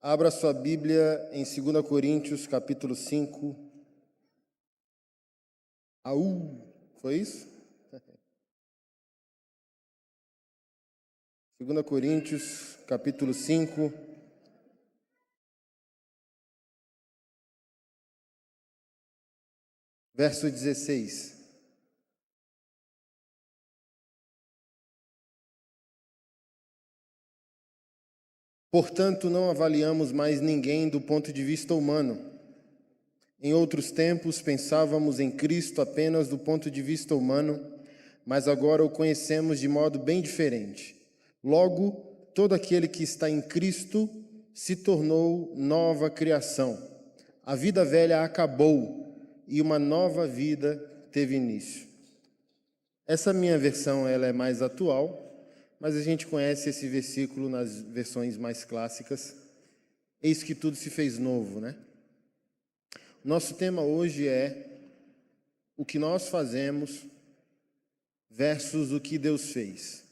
Abra sua Bíblia em 2 Coríntios, capítulo 5. Foi isso? 2 Coríntios, capítulo 5. Verso 16. Portanto, não avaliamos mais ninguém do ponto de vista humano. Em outros tempos, pensávamos em Cristo apenas do ponto de vista humano, mas agora o conhecemos de modo bem diferente. Logo, todo aquele que está em Cristo se tornou nova criação. A vida velha acabou e uma nova vida teve início. Essa minha versão ela é mais atual, mas a gente conhece esse versículo nas versões mais clássicas. Eis que tudo se fez novo, né? Nosso tema hoje é o que nós fazemos versus o que Deus fez.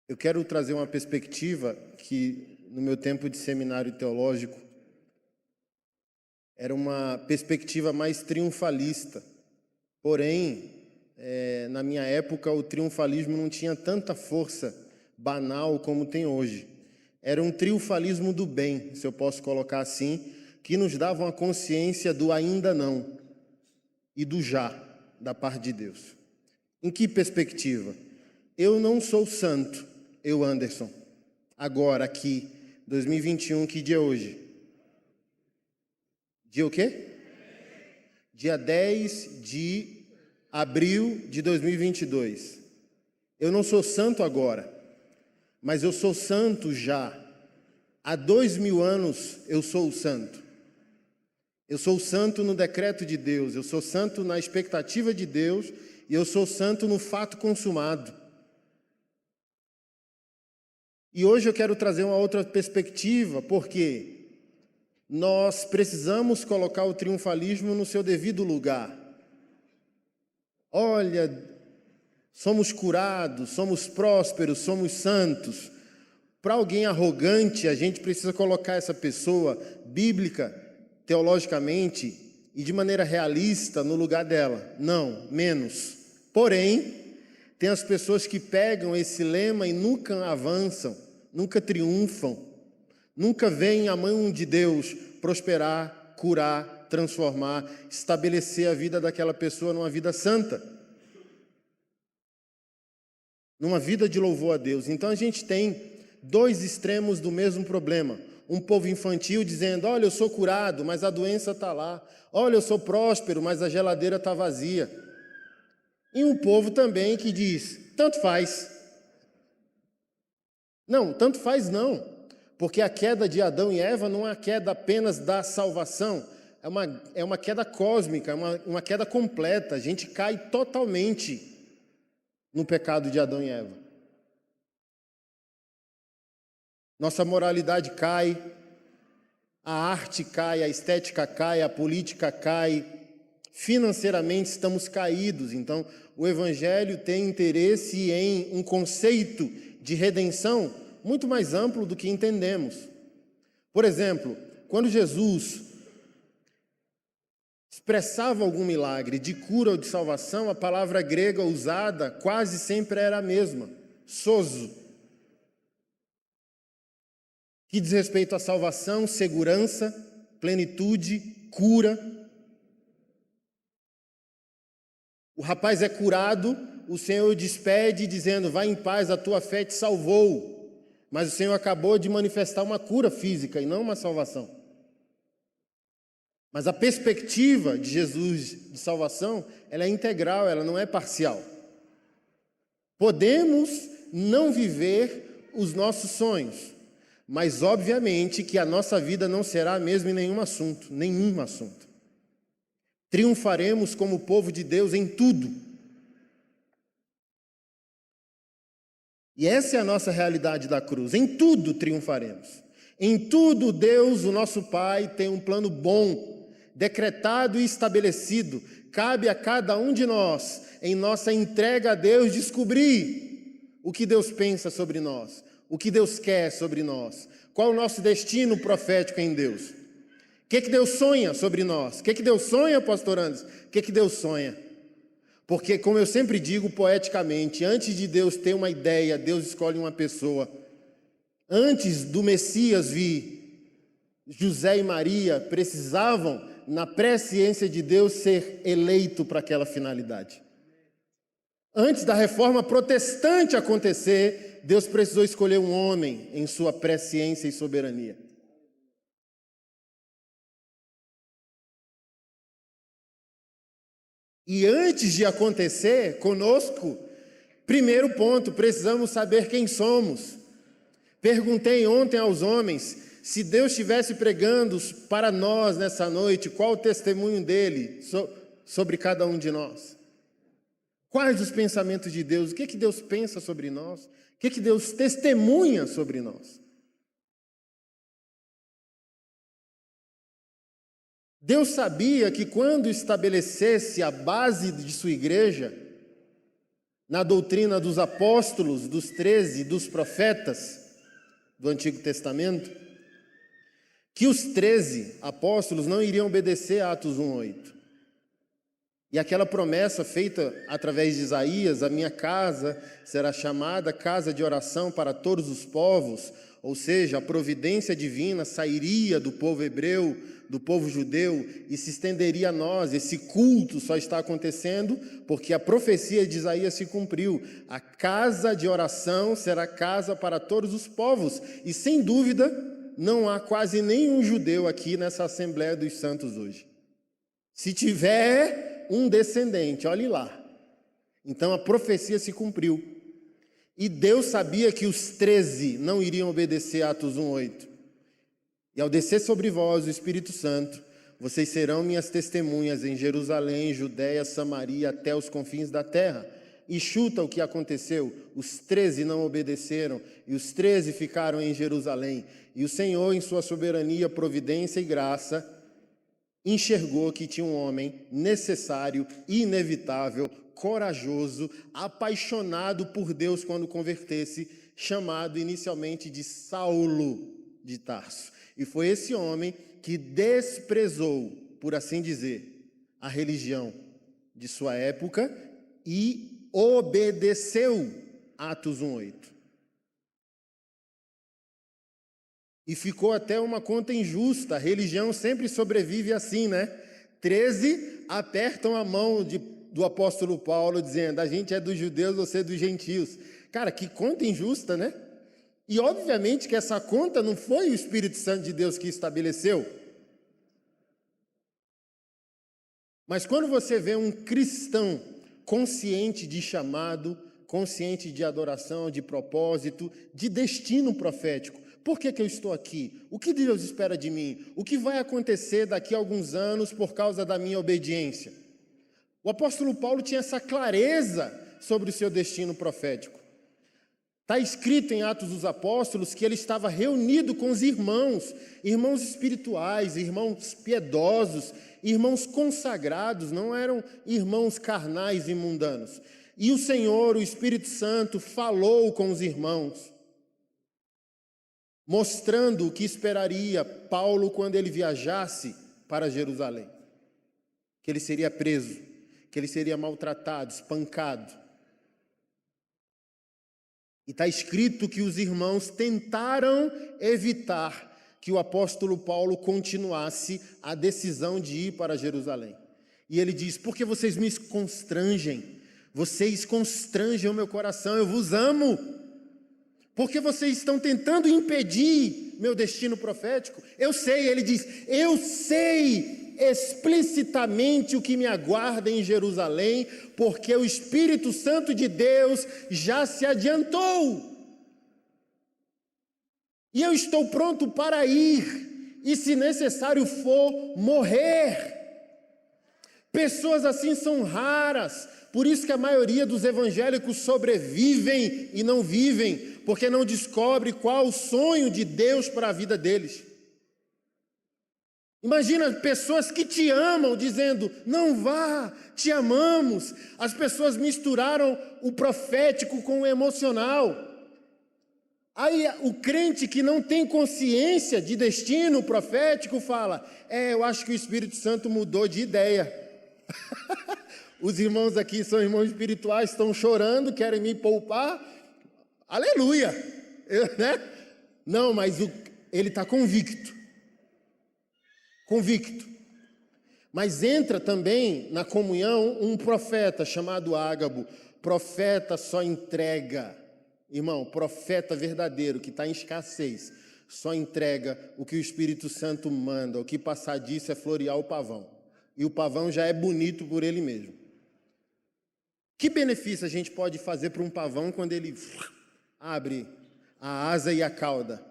Eu quero trazer uma perspectiva que, no meu tempo de seminário teológico, era uma perspectiva mais triunfalista. Porém, na minha época, o triunfalismo não tinha tanta força banal como tem hoje. Era um triunfalismo do bem, se eu posso colocar assim, que nos dava uma consciência do ainda não e do já, da parte de Deus. Em que perspectiva? Eu não sou santo, eu, Anderson. Agora, aqui, 2021, que dia é hoje? Dia o quê? Dia 10 de abril de 2022. Eu não sou santo agora, mas eu sou santo já. Há 2000 anos eu sou o santo. Eu sou santo no decreto de Deus, eu sou santo na expectativa de Deus e eu sou santo no fato consumado. E hoje eu quero trazer uma outra perspectiva, porque nós precisamos colocar o triunfalismo no seu devido lugar. Olha, somos curados, somos prósperos, somos santos. Para alguém arrogante, a gente precisa colocar essa pessoa bíblica, teologicamente e de maneira realista no lugar dela. Não, menos. Porém, tem as pessoas que pegam esse lema e nunca avançam, nunca triunfam, nunca veem a mão de Deus prosperar, curar, transformar, estabelecer a vida daquela pessoa numa vida santa, numa vida de louvor a Deus. Então a gente tem dois extremos do mesmo problema. Um povo infantil dizendo, olha, eu sou curado, mas a doença está lá. Olha, eu sou próspero, mas a geladeira está vazia. E um povo também que diz, tanto faz. Não, tanto faz não, porque a queda de Adão e Eva não é a queda apenas da salvação, é uma queda cósmica, uma queda completa. A gente cai totalmente no pecado de Adão e Eva. Nossa moralidade cai, a arte cai, a estética cai, a política cai, financeiramente estamos caídos. Então, o Evangelho tem interesse em um conceito de redenção muito mais amplo do que entendemos. Por exemplo, quando Jesus expressava algum milagre de cura ou de salvação, a palavra grega usada quase sempre era a mesma, sozo, que diz respeito à salvação, segurança, plenitude, cura. O rapaz é curado, o Senhor despede dizendo, vai em paz, a tua fé te salvou. Mas o Senhor acabou de manifestar uma cura física e não uma salvação. Mas a perspectiva de Jesus de salvação, ela é integral, ela não é parcial. Podemos não viver os nossos sonhos, mas obviamente que a nossa vida não será a mesma em nenhum assunto. Triunfaremos como povo de Deus em tudo. E essa é a nossa realidade da cruz. Em tudo triunfaremos. Em tudo Deus, o nosso Pai, tem um plano bom, decretado e estabelecido. Cabe a cada um de nós, em nossa entrega a Deus, descobrir o que Deus pensa sobre nós, o que Deus quer sobre nós, Qual é o nosso destino profético em Deus? O que Deus sonha sobre nós? O que Deus sonha, pastor Anderson? O que Deus sonha? Porque, como eu sempre digo poeticamente, antes de Deus ter uma ideia, Deus escolhe uma pessoa. Antes do Messias vir, José e Maria precisavam, na presciência de Deus, ser eleito para aquela finalidade. Antes da reforma protestante acontecer, Deus precisou escolher um homem em sua presciência e soberania. E antes de acontecer conosco, primeiro ponto, precisamos saber quem somos. Perguntei ontem aos homens, se Deus estivesse pregando para nós nessa noite, qual o testemunho dele sobre cada um de nós? Quais os pensamentos de Deus? O que Deus pensa sobre nós? O que Deus testemunha sobre nós? Deus sabia que quando estabelecesse a base de sua igreja, na doutrina dos apóstolos, dos 13, dos profetas do Antigo Testamento, que os 13 apóstolos não iriam obedecer a Atos 1:8. E aquela promessa feita através de Isaías, a minha casa será chamada casa de oração para todos os povos, ou seja, a providência divina sairia do povo hebreu, do povo judeu, e se estenderia a nós. Esse culto só está acontecendo porque a profecia de Isaías se cumpriu. A casa de oração será casa para todos os povos, e sem dúvida não há quase nenhum judeu aqui nessa Assembleia dos Santos hoje. Se tiver um descendente, olhe lá. Então a profecia se cumpriu. E Deus sabia que os 13 não iriam obedecer a Atos 1:8. E ao descer sobre vós o Espírito Santo, vocês serão minhas testemunhas em Jerusalém, Judéia, Samaria, até os confins da terra. E chuta o que aconteceu. Os 13 não obedeceram, e os 13 ficaram em Jerusalém. E o Senhor, em sua soberania, providência e graça, enxergou que tinha um homem necessário, inevitável, corajoso, apaixonado por Deus quando convertesse, chamado inicialmente de Saulo de Tarso. E foi esse homem que desprezou, por assim dizer, a religião de sua época e obedeceu Atos 1:8. E ficou até uma conta injusta. A religião sempre sobrevive assim, né? 13 apertam a mão do apóstolo Paulo, dizendo, a gente é dos judeus, você é dos gentios. Cara, que conta injusta, né? E obviamente que essa conta não foi o Espírito Santo de Deus que estabeleceu. Mas quando você vê um cristão consciente de chamado, consciente de adoração, de propósito, de destino profético, por que eu estou aqui? O que Deus espera de mim? O que vai acontecer daqui a alguns anos por causa da minha obediência? O apóstolo Paulo tinha essa clareza sobre o seu destino profético. Está escrito em Atos dos Apóstolos que ele estava reunido com os irmãos espirituais, irmãos piedosos, irmãos consagrados, não eram irmãos carnais e mundanos. E o Senhor, o Espírito Santo, falou com os irmãos, mostrando o que esperaria Paulo quando ele viajasse para Jerusalém. Que ele seria preso, que ele seria maltratado, espancado. E está escrito que os irmãos tentaram evitar que o apóstolo Paulo continuasse a decisão de ir para Jerusalém. E ele diz, porque vocês me constrangem, vocês constrangem o meu coração, eu vos amo. Porque vocês estão tentando impedir meu destino profético. Eu sei, ele diz, eu sei explicitamente o que me aguarda em Jerusalém, porque o Espírito Santo de Deus já se adiantou. E eu estou pronto para ir, e se necessário for, morrer. Pessoas assim são raras, por isso que a maioria dos evangélicos sobrevivem e não vivem, porque não descobre qual o sonho de Deus para a vida deles. Imagina pessoas que te amam dizendo, não vá, te amamos. As pessoas misturaram o profético com o emocional. Aí o crente que não tem consciência de destino profético fala, eu acho que o Espírito Santo mudou de ideia. Os irmãos aqui são irmãos espirituais, estão chorando, querem me poupar. Aleluia! Né? Não, mas ele está convicto. Convicto. Mas entra também na comunhão um profeta chamado Ágabo. Profeta só entrega. Irmão, profeta verdadeiro, que está em escassez, só entrega o que o Espírito Santo manda. O que passar disso é florear o pavão. E o pavão já é bonito por ele mesmo. Que benefício a gente pode fazer para um pavão quando ele abre a asa e a cauda?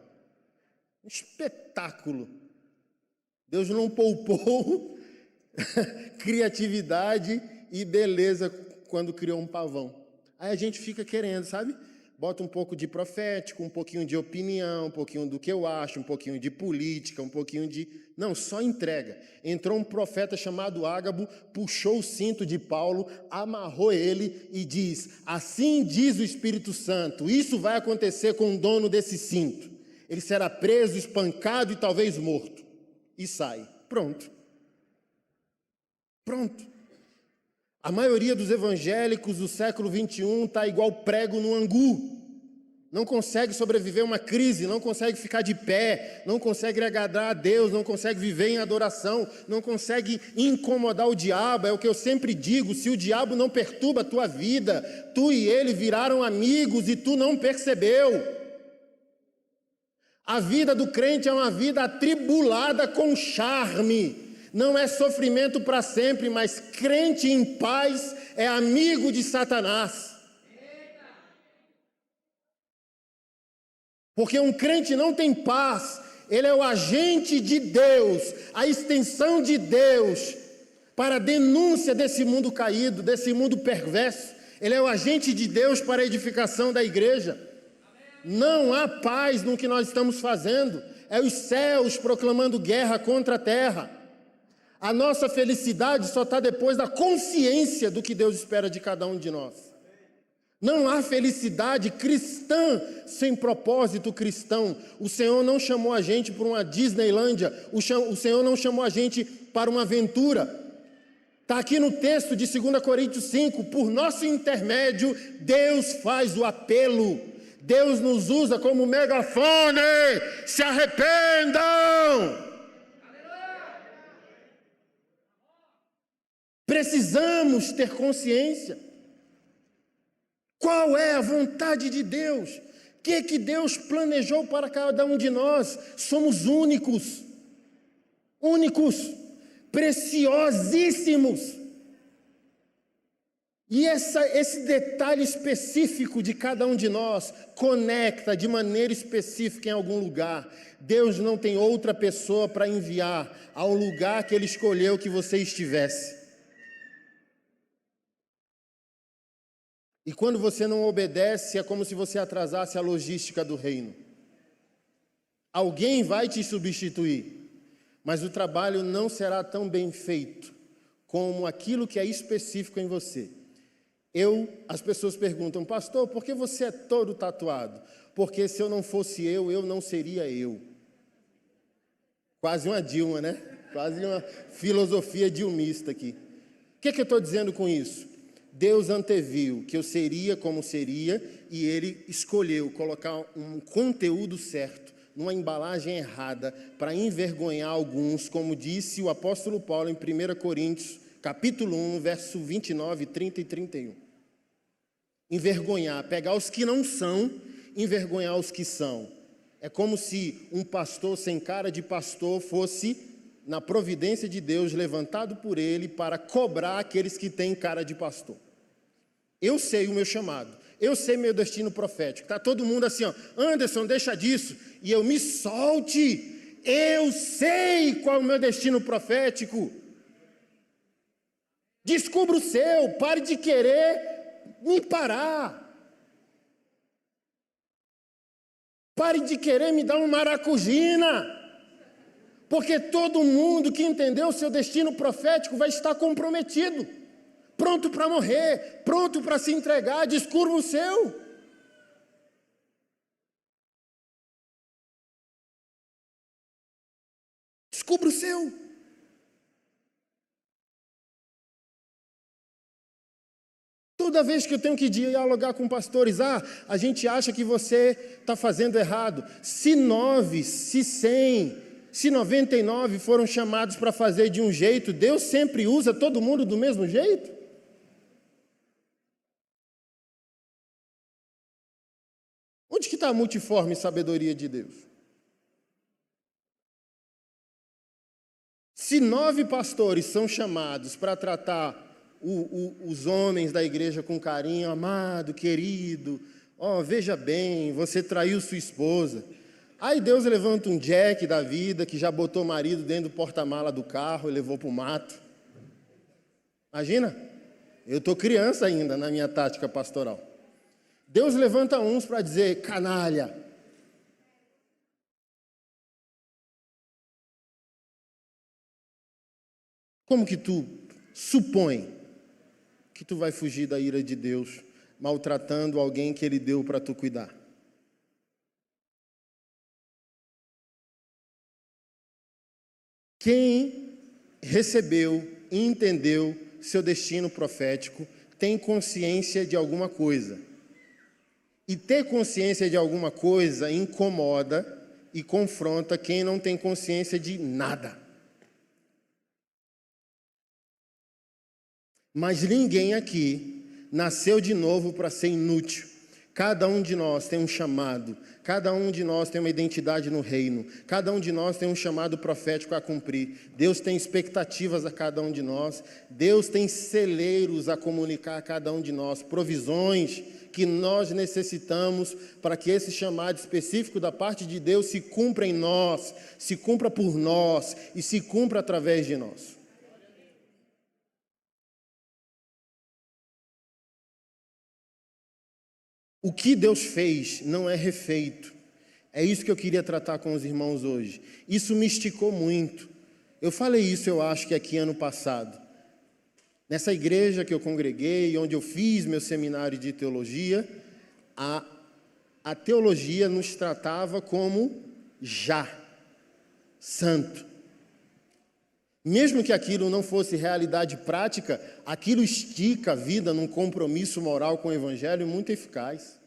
Um espetáculo. Deus não poupou criatividade e beleza quando criou um pavão. Aí a gente fica querendo, sabe? Bota um pouco de profético, um pouquinho de opinião, um pouquinho do que eu acho, um pouquinho de política, um pouquinho de... Não, só entrega. Entrou um profeta chamado Ágabo, puxou o cinto de Paulo, amarrou ele e diz, assim diz o Espírito Santo, isso vai acontecer com o dono desse cinto. Ele será preso, espancado e talvez morto. E sai. Pronto. Pronto. A maioria dos evangélicos do século XXI está igual prego no angu. Não consegue sobreviver a uma crise, não consegue ficar de pé, não consegue agradar a Deus, não consegue viver em adoração, não consegue incomodar o diabo. É o que eu sempre digo, se o diabo não perturba a tua vida, tu e ele viraram amigos e tu não percebeu. A vida do crente é uma vida atribulada com charme. Não é sofrimento para sempre, mas crente em paz é amigo de Satanás. Porque um crente não tem paz, ele é o agente de Deus, a extensão de Deus para a denúncia desse mundo caído, desse mundo perverso. Ele é o agente de Deus para a edificação da igreja. Não há paz no que nós estamos fazendo, é os céus proclamando guerra contra a terra. A nossa felicidade só está depois da consciência do que Deus espera de cada um de nós. Não há felicidade cristã sem propósito cristão. O Senhor não chamou a gente para uma Disneylândia, o Senhor não chamou a gente para uma aventura. Está aqui no texto de 2 Coríntios 5, por nosso intermédio, Deus faz o apelo. Deus nos usa como megafone, se arrependam! Precisamos ter consciência. Qual é a vontade de Deus? O que Deus planejou para cada um de nós? Somos únicos. Únicos. Preciosíssimos. E esse detalhe específico de cada um de nós conecta de maneira específica em algum lugar. Deus não tem outra pessoa para enviar ao lugar que Ele escolheu que você estivesse. E quando você não obedece, é como se você atrasasse a logística do reino. Alguém vai te substituir, mas o trabalho não será tão bem feito como aquilo que é específico em você. As pessoas perguntam, pastor, por que você é todo tatuado? Porque se eu não fosse eu não seria eu. Quase uma Dilma, né? Quase uma filosofia dilmista aqui. O que eu estou dizendo com isso? Deus anteviu que eu seria como seria e Ele escolheu colocar um conteúdo certo, numa embalagem errada, para envergonhar alguns, como disse o apóstolo Paulo em 1 Coríntios, capítulo 1, verso 29, 30 e 31. Envergonhar, pegar os que não são, envergonhar os que são. É como se um pastor sem cara de pastor fosse, na providência de Deus, levantado por Ele para cobrar aqueles que têm cara de pastor. Eu sei o meu chamado, eu sei meu destino profético. Está todo mundo assim, ó, Anderson, deixa disso, e eu me solte. Eu sei qual é o meu destino profético. Descubra o seu, pare de querer me parar. Pare de querer me dar uma maracujina. Porque todo mundo que entendeu o seu destino profético vai estar comprometido. Pronto para morrer, pronto para se entregar, descubra o seu. Descubra o seu. Toda vez que eu tenho que dialogar com pastores, a gente acha que você está fazendo errado. Se 9, se 100, se 99 foram chamados para fazer de um jeito, Deus sempre usa todo mundo do mesmo jeito? Onde que está a multiforme sabedoria de Deus? Se 9 pastores são chamados para tratar os homens da igreja com carinho, amado, querido, veja bem, você traiu sua esposa. Aí Deus levanta um Jack da vida, que já botou o marido dentro do porta-mala do carro e levou para o mato. Imagina, eu estou criança ainda na minha tática pastoral. Deus levanta uns para dizer, canalha. Como que tu supõe que tu vai fugir da ira de Deus, maltratando alguém que Ele deu para tu cuidar? Quem recebeu e entendeu seu destino profético tem consciência de alguma coisa. E ter consciência de alguma coisa incomoda e confronta quem não tem consciência de nada. Mas ninguém aqui nasceu de novo para ser inútil. Cada um de nós tem um chamado, cada um de nós tem uma identidade no reino, cada um de nós tem um chamado profético a cumprir. Deus tem expectativas a cada um de nós, Deus tem celeiros a comunicar a cada um de nós, provisões que nós necessitamos para que esse chamado específico da parte de Deus se cumpra em nós, se cumpra por nós e se cumpra através de nós. O que Deus fez não é refeito. É isso que eu queria tratar com os irmãos hoje. Isso me esticou muito. Eu falei isso, eu acho que aqui ano passado. Nessa igreja que eu congreguei, onde eu fiz meu seminário de teologia, a teologia nos tratava como santo. Mesmo que aquilo não fosse realidade prática, aquilo estica a vida num compromisso moral com o Evangelho muito eficaz.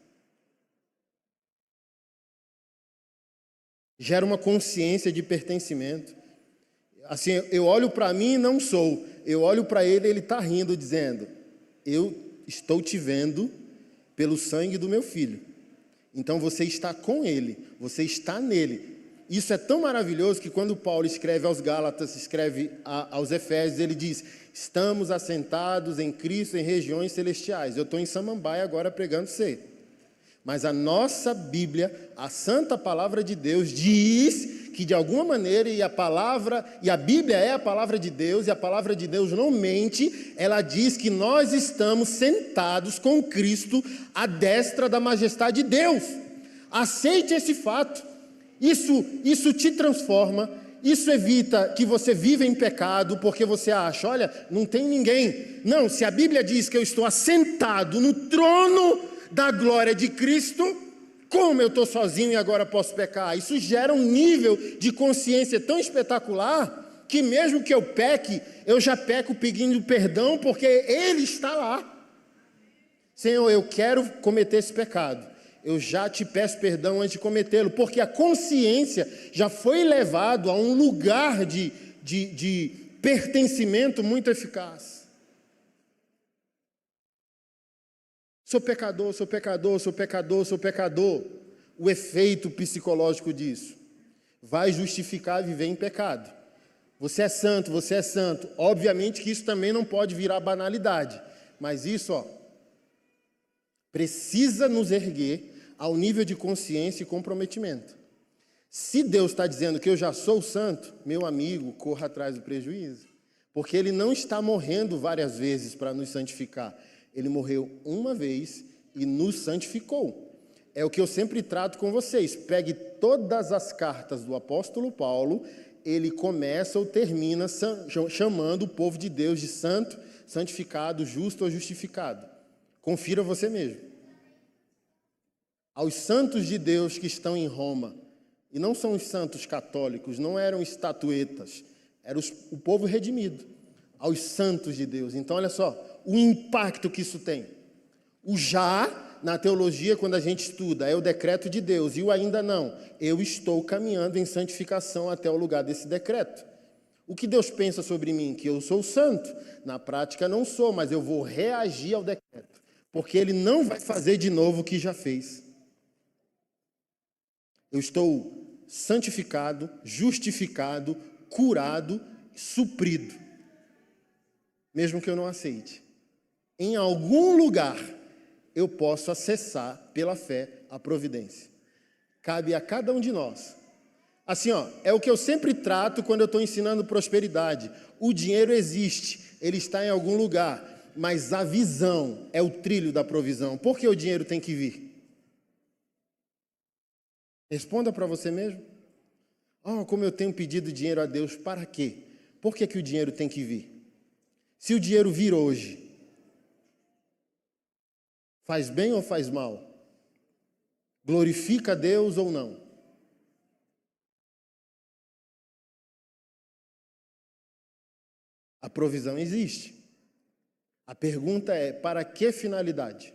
Gera uma consciência de pertencimento. Assim, eu olho para mim e não sou. Eu olho para ele e ele está rindo, dizendo, eu estou te vendo pelo sangue do meu filho. Então você está com ele, você está nele. Isso é tão maravilhoso que quando Paulo escreve aos Gálatas, escreve aos Efésios, ele diz, estamos assentados em Cristo em regiões celestiais. Eu estou em Samambaia agora pregando você. Mas a nossa Bíblia, a santa palavra de Deus, diz que de alguma maneira, e a Bíblia é a palavra de Deus, e a palavra de Deus não mente, ela diz que nós estamos sentados com Cristo à destra da majestade de Deus. Aceite esse fato. Isso te transforma, isso evita que você viva em pecado, porque você acha, olha, não tem ninguém. Não, se a Bíblia diz que eu estou assentado no trono da glória de Cristo, como eu estou sozinho e agora posso pecar? Isso gera um nível de consciência tão espetacular, que mesmo que eu peque, eu já peco pedindo perdão, porque Ele está lá. Senhor, eu quero cometer esse pecado. Eu já te peço perdão antes de cometê-lo, porque a consciência já foi levado a um lugar de pertencimento muito eficaz. Sou pecador, sou pecador, sou pecador, sou pecador. O efeito psicológico disso vai justificar viver em pecado. Você é santo, você é santo. Obviamente que isso também não pode virar banalidade, mas isso, precisa nos erguer ao nível de consciência e comprometimento. Se Deus está dizendo que eu já sou santo, meu amigo, corra atrás do prejuízo. Porque Ele não está morrendo várias vezes para nos santificar. Ele morreu uma vez e nos santificou. É o que eu sempre trato com vocês. Pegue todas as cartas do apóstolo Paulo, ele começa ou termina chamando o povo de Deus de santo, santificado, justo ou justificado. Confira você mesmo. Aos santos de Deus que estão em Roma, E não são os santos católicos, não eram estatuetas, era o povo redimido, aos santos de Deus. Então, olha só, o impacto que isso tem. O já, na teologia, quando a gente estuda, é o decreto de Deus, e o ainda não. Eu estou caminhando em santificação até o lugar desse decreto. O que Deus pensa sobre mim? Que eu sou santo. Na prática, não sou, mas eu vou reagir ao decreto, porque Ele não vai fazer de novo o que já fez. Eu estou santificado, justificado, curado, suprido. Mesmo que eu não aceite. Em algum lugar, eu posso acessar, pela fé, a providência. Cabe a cada um de nós. Assim, é o que eu sempre trato quando eu estou ensinando prosperidade. O dinheiro existe, ele está em algum lugar, mas a visão é o trilho da provisão. Por que o dinheiro tem que vir? Responda para você mesmo. Como eu tenho pedido dinheiro a Deus, para quê? Por que o dinheiro tem que vir? Se o dinheiro vir hoje, faz bem ou faz mal? Glorifica a Deus ou não? A provisão existe. A pergunta é, para que finalidade?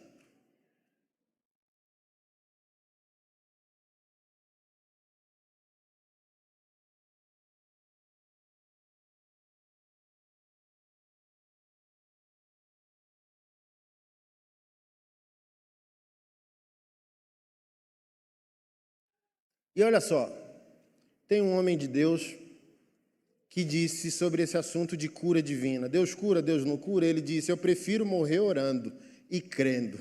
E olha só, tem um homem de Deus que disse sobre esse assunto de cura divina. Deus cura, Deus não cura? Ele disse, eu prefiro morrer orando e crendo.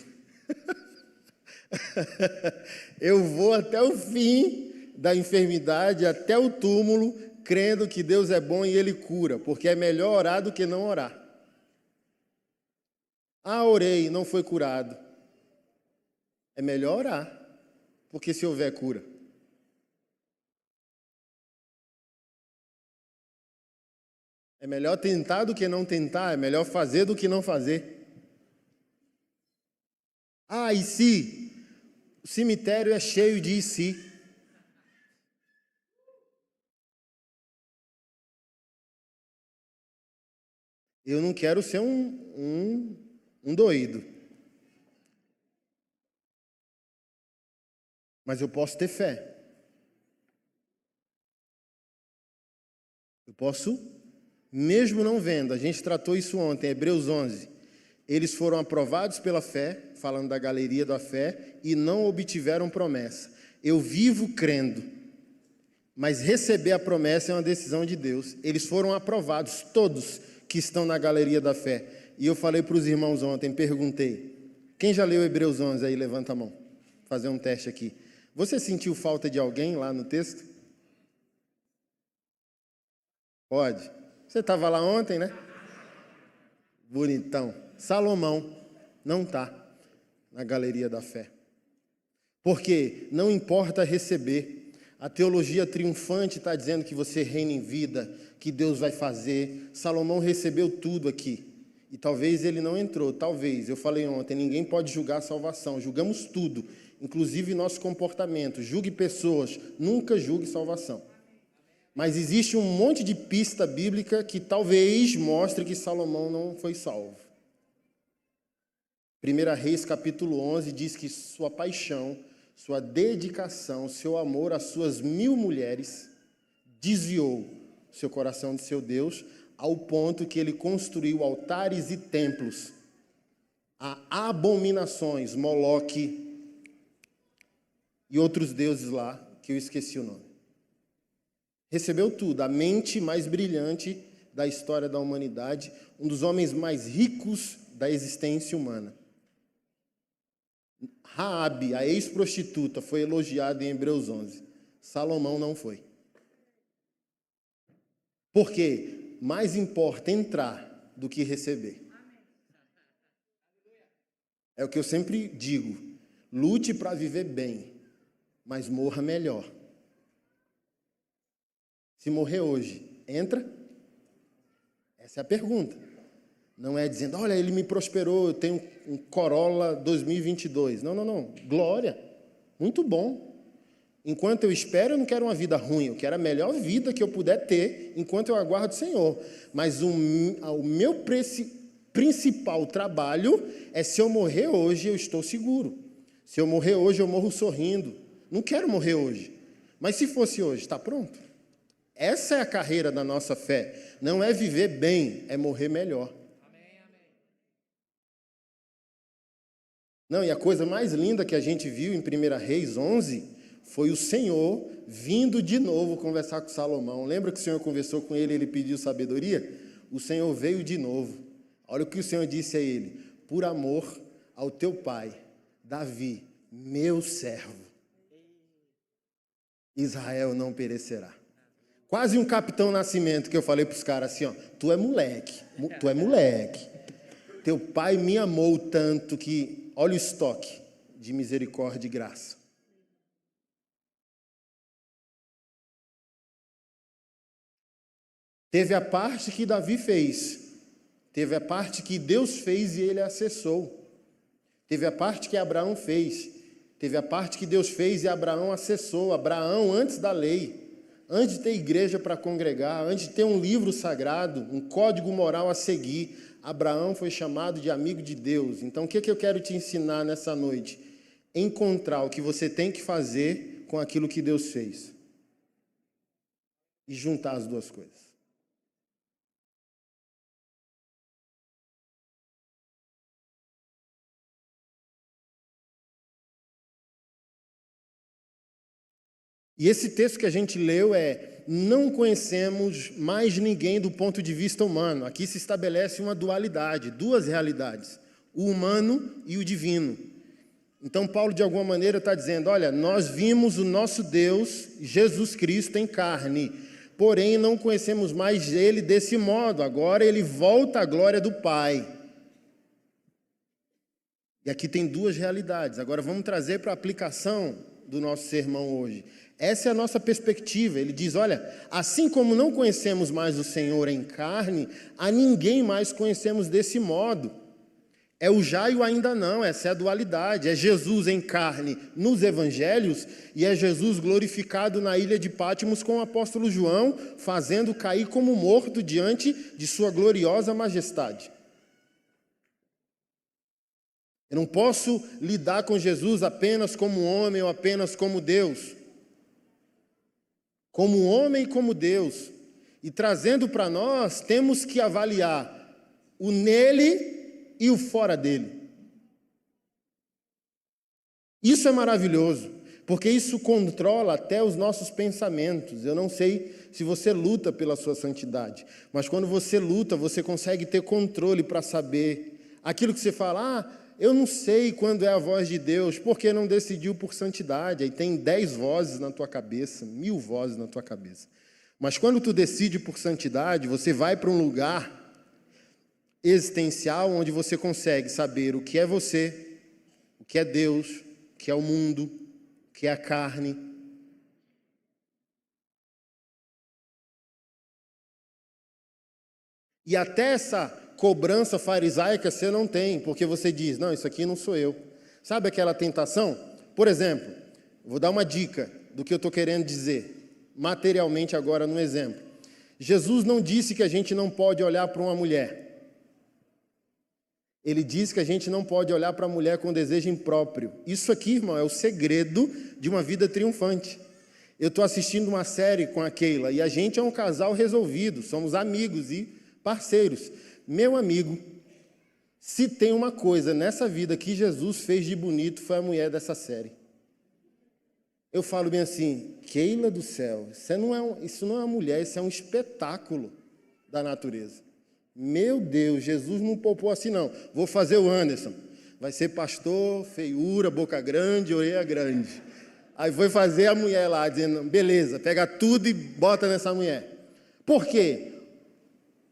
Eu vou até o fim da enfermidade, até o túmulo, crendo que Deus é bom e Ele cura, porque é melhor orar do que não orar. Orei, não foi curado. É melhor orar, porque se houver cura. É melhor tentar do que não tentar, é melhor fazer do que não fazer. E se? O cemitério é cheio de e se. Eu não quero ser um doido. Mas eu posso ter fé. Eu posso, mesmo não vendo, a gente tratou isso ontem, Hebreus 11. Eles foram aprovados pela fé, falando da galeria da fé, e não obtiveram promessa. Eu vivo crendo, mas receber a promessa é uma decisão de Deus. Eles foram aprovados, todos que estão na galeria da fé. E eu falei para os irmãos ontem, perguntei, quem já leu Hebreus 11 aí, levanta a mão, vou fazer um teste aqui. Você sentiu falta de alguém lá no texto? Pode. Você estava lá ontem, né? Bonitão. Salomão não está na galeria da fé. Porque não importa receber. A teologia triunfante está dizendo que você reina em vida, que Deus vai fazer. Salomão recebeu tudo aqui. E talvez ele não entrou, talvez. Eu falei ontem, ninguém pode julgar a salvação. Julgamos tudo, inclusive nosso comportamento. Julgue pessoas, nunca julgue salvação. Mas existe um monte de pista bíblica que talvez mostre que Salomão não foi salvo. 1 Reis, capítulo 11, diz que sua paixão, sua dedicação, seu amor às suas 1000 mulheres desviou seu coração de seu Deus, ao ponto que ele construiu altares e templos a abominações, Moloque e outros deuses lá, que eu esqueci o nome. Recebeu tudo, a mente mais brilhante da história da humanidade, um dos homens mais ricos da existência humana. Raabe, a ex-prostituta, foi elogiada em Hebreus 11. Salomão não foi. Por quê? Mais importa entrar do que receber. É o que eu sempre digo. Lute para viver bem, mas morra melhor. Se morrer hoje, entra? Essa é a pergunta. Não é dizendo, olha, ele me prosperou, eu tenho um Corolla 2022. Não. Glória. Muito bom. Enquanto eu espero, eu não quero uma vida ruim, eu quero a melhor vida que eu puder ter enquanto eu aguardo o Senhor. Mas o meu principal trabalho é se eu morrer hoje, eu estou seguro. Se eu morrer hoje, eu morro sorrindo. Não quero morrer hoje. Mas se fosse hoje, está pronto? Essa é a carreira da nossa fé. Não é viver bem, é morrer melhor. Não, e a coisa mais linda que a gente viu em 1 Reis 11 foi o Senhor vindo de novo conversar com Salomão. Lembra que o Senhor conversou com ele, ele pediu sabedoria? O Senhor veio de novo. Olha o que o Senhor disse a ele: por amor ao teu pai, Davi, meu servo, Israel não perecerá. Quase um Capitão Nascimento que eu falei para os caras assim, ó, tu é moleque. Teu pai me amou tanto que, olha o estoque de misericórdia e graça. Teve a parte que Davi fez, teve a parte que Deus fez e ele acessou. Teve a parte que Abraão fez, teve a parte que Deus fez e Abraão acessou. Abraão, antes da lei, antes de ter igreja para congregar, antes de ter um livro sagrado, um código moral a seguir, Abraão foi chamado de amigo de Deus. Então, o que eu quero te ensinar nessa noite? Encontrar o que você tem que fazer com aquilo que Deus fez. E juntar as duas coisas. E esse texto que a gente leu não conhecemos mais ninguém do ponto de vista humano. Aqui se estabelece uma dualidade, duas realidades, o humano e o divino. Então Paulo, de alguma maneira, está dizendo, olha, nós vimos o nosso Deus, Jesus Cristo, em carne, porém não conhecemos mais ele desse modo. Agora ele volta à glória do Pai. E aqui tem duas realidades. Agora vamos trazer para a aplicação do nosso sermão hoje. Essa é a nossa perspectiva. Ele diz, olha, assim como não conhecemos mais o Senhor em carne, a ninguém mais conhecemos desse modo. É o já e o ainda não, essa é a dualidade. É Jesus em carne nos evangelhos e é Jesus glorificado na ilha de Pátimos com o apóstolo João, fazendo cair como morto diante de sua gloriosa majestade. Eu não posso lidar com Jesus apenas como homem ou apenas como Deus. Como homem e como Deus. E trazendo para nós, temos que avaliar o nele e o fora dele. Isso é maravilhoso, porque isso controla até os nossos pensamentos. Eu não sei se você luta pela sua santidade, mas quando você luta, você consegue ter controle para saber aquilo que você fala, eu não sei quando é a voz de Deus, porque não decidiu por santidade. Aí tem 10 vozes na tua cabeça, 1000 vozes na tua cabeça. Mas quando tu decide por santidade, você vai para um lugar existencial onde você consegue saber o que é você, o que é Deus, o que é o mundo, o que é a carne. E até essa cobrança farisaica você não tem, porque você diz, não, isso aqui não sou eu. Sabe aquela tentação? Por exemplo, vou dar uma dica do que eu estou querendo dizer, materialmente agora no exemplo. Jesus não disse que a gente não pode olhar para uma mulher. Ele disse que a gente não pode olhar para a mulher com desejo impróprio. Isso aqui, irmão, é o segredo de uma vida triunfante. Eu estou assistindo uma série com a Keila e a gente é um casal resolvido, somos amigos e parceiros. Meu amigo, se tem uma coisa nessa vida que Jesus fez de bonito, foi a mulher dessa série. Eu falo bem assim, Keila do céu, isso não é uma mulher, isso é um espetáculo da natureza. Meu Deus, Jesus não poupou assim não. Vou fazer o Anderson. Vai ser pastor, feiura, boca grande, orelha grande. Aí foi fazer a mulher lá, dizendo, beleza, pega tudo e bota nessa mulher. Por quê?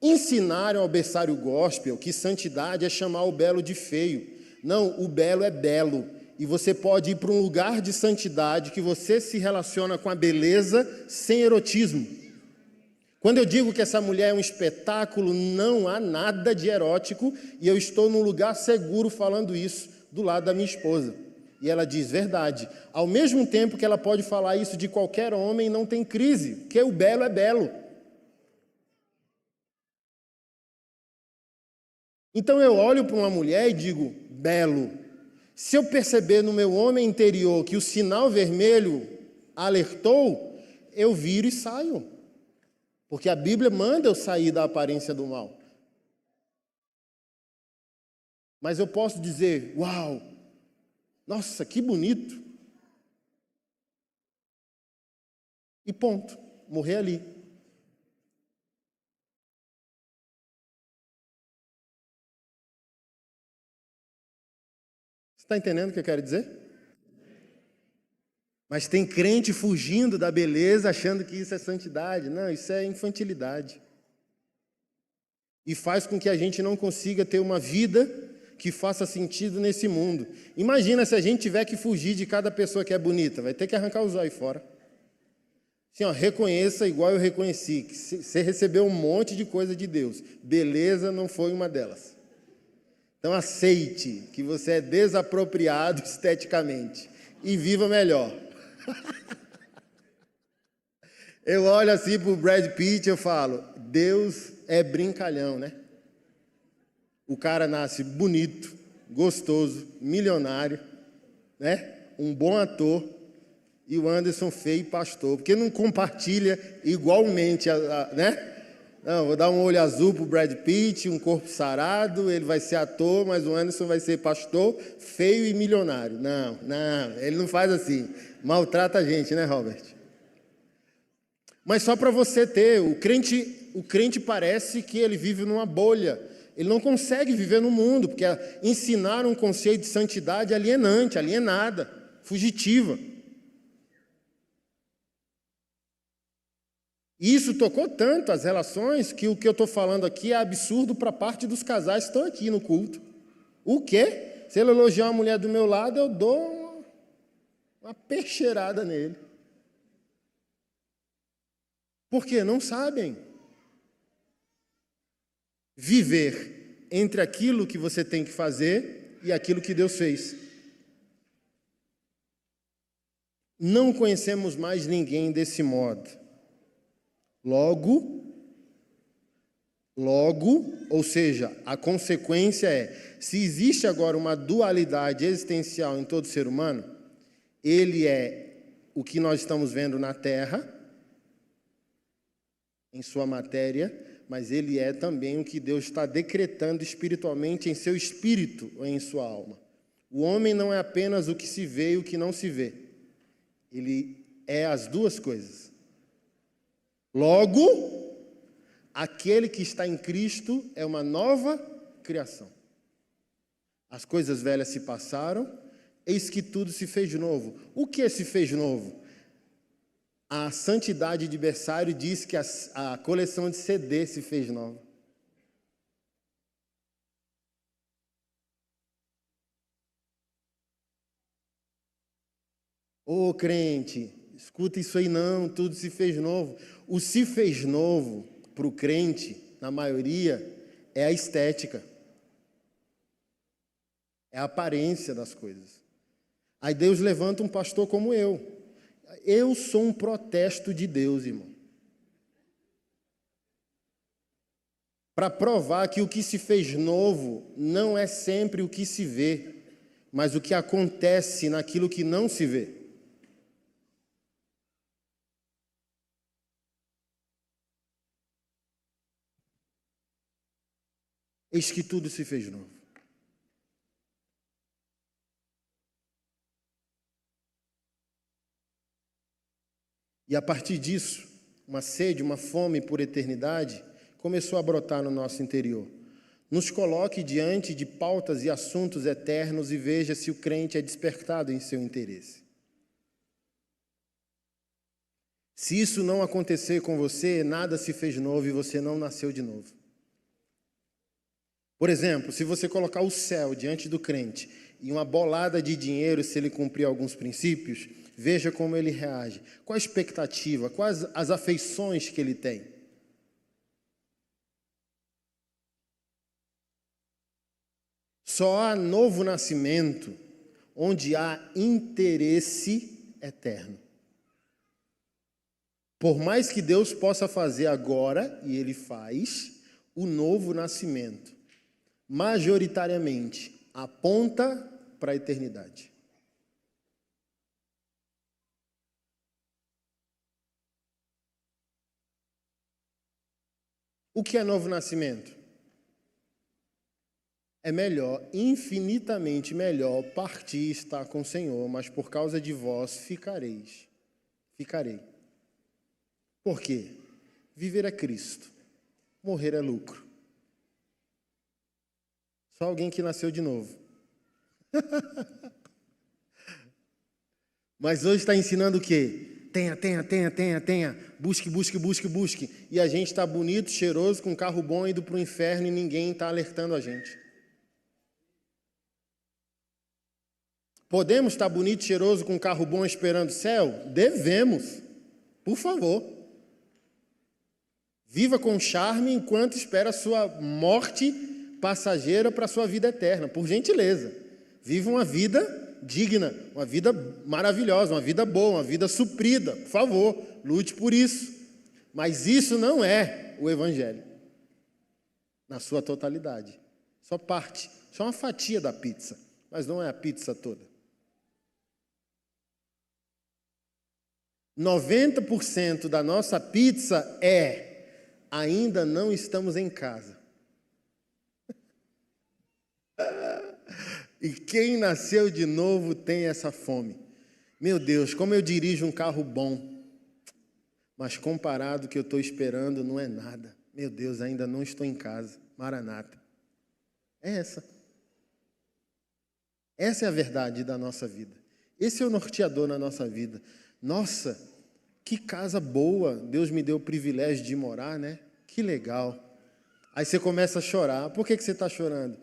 Ensinaram ao berçário gospel que santidade é chamar o belo de feio. Não, o belo é belo. E você pode ir para um lugar de santidade que você se relaciona com a beleza sem erotismo. Quando eu digo que essa mulher é um espetáculo, não há nada de erótico e eu estou num lugar seguro falando isso do lado da minha esposa. E ela diz, verdade. Ao mesmo tempo que ela pode falar isso de qualquer homem, não tem crise, porque o belo é belo. Então eu olho para uma mulher e digo, belo. Se eu perceber no meu homem interior que o sinal vermelho alertou, eu viro e saio. Porque a Bíblia manda eu sair da aparência do mal. Mas eu posso dizer, uau, nossa, que bonito. E ponto, morrer ali. Você está entendendo o que eu quero dizer? Mas tem crente fugindo da beleza, achando que isso é santidade. Não, isso é infantilidade. E faz com que a gente não consiga ter uma vida que faça sentido nesse mundo. Imagina se a gente tiver que fugir de cada pessoa que é bonita. Vai ter que arrancar os olhos fora. Assim, ó, reconheça igual eu reconheci, que você recebeu um monte de coisa de Deus. Beleza não foi uma delas. Então aceite que você é desapropriado esteticamente e viva melhor. Eu olho assim para o Brad Pitt e eu falo, Deus é brincalhão, né? O cara nasce bonito, gostoso, milionário, né? Um bom ator, e o Anderson feio e pastor, porque não compartilha igualmente, né? Não, vou dar um olho azul para o Brad Pitt, um corpo sarado, ele vai ser ator, mas o Anderson vai ser pastor, feio e milionário. Não, ele não faz assim. Maltrata a gente, né, Robert? Mas só para você ter, o crente parece que ele vive numa bolha. Ele não consegue viver no mundo, porque ensinar um conceito de santidade alienante, alienada, fugitiva. E isso tocou tanto as relações que o que eu estou falando aqui é absurdo para parte dos casais que estão aqui no culto. O quê? Se ele elogiar uma mulher do meu lado, eu dou uma peixeirada nele. Por quê? Não sabem viver entre aquilo que você tem que fazer e aquilo que Deus fez. Não conhecemos mais ninguém desse modo. Logo, ou seja, a consequência é, se existe agora uma dualidade existencial em todo ser humano, ele é o que nós estamos vendo na Terra, em sua matéria, mas ele é também o que Deus está decretando espiritualmente em seu espírito ou em sua alma. O homem não é apenas o que se vê e o que não se vê. Ele é as duas coisas. Logo, aquele que está em Cristo é uma nova criação. As coisas velhas se passaram, eis que tudo se fez novo. O que se fez novo? A santidade de berçário diz que a coleção de CD se fez nova. Ô crente, escuta isso aí não, tudo se fez novo. O se fez novo para o crente, na maioria, é a estética. É a aparência das coisas. Aí Deus levanta um pastor como eu. Eu sou um protesto de Deus, irmão. Para provar que o que se fez novo não é sempre o que se vê, mas o que acontece naquilo que não se vê. Eis que tudo se fez novo. E a partir disso, uma sede, uma fome por eternidade começou a brotar no nosso interior. Nos coloque diante de pautas e assuntos eternos e veja se o crente é despertado em seu interesse. Se isso não acontecer com você, nada se fez novo e você não nasceu de novo. Por exemplo, se você colocar o céu diante do crente e uma bolada de dinheiro se ele cumprir alguns princípios, veja como ele reage. Qual a expectativa, quais as afeições que ele tem. Só há novo nascimento onde há interesse eterno. Por mais que Deus possa fazer agora, e Ele faz, o novo nascimento, majoritariamente, aponta para a eternidade. O que é novo nascimento? É melhor, infinitamente melhor, partir e estar com o Senhor, mas por causa de vós ficarei. Por quê? Viver é Cristo, morrer é lucro. Só alguém que nasceu de novo. Mas hoje está ensinando o quê? Tenha. Busque. E a gente está bonito, cheiroso, com um carro bom, indo para o inferno e ninguém está alertando a gente. Podemos estar bonito, cheiroso, com um carro bom, esperando o céu? Devemos. Por favor. Viva com charme enquanto espera a sua morte passageira para a sua vida eterna. Por gentileza. Viva uma vida digna, uma vida maravilhosa, uma vida boa, uma vida suprida. Por favor, lute por isso. Mas isso não é o Evangelho. Na sua totalidade. Só parte, só uma fatia da pizza. Mas não é a pizza toda. 90% da nossa pizza ainda não estamos em casa. E quem nasceu de novo tem essa fome. Meu Deus, como eu dirijo um carro bom, mas comparado ao que eu estou esperando não é nada. Meu Deus, ainda não estou em casa. Maranata. É essa. Essa é a verdade da nossa vida. Esse é o norteador na nossa vida. Nossa, que casa boa, Deus me deu o privilégio de morar, né? Que legal. Aí você começa a chorar. Por que você está chorando?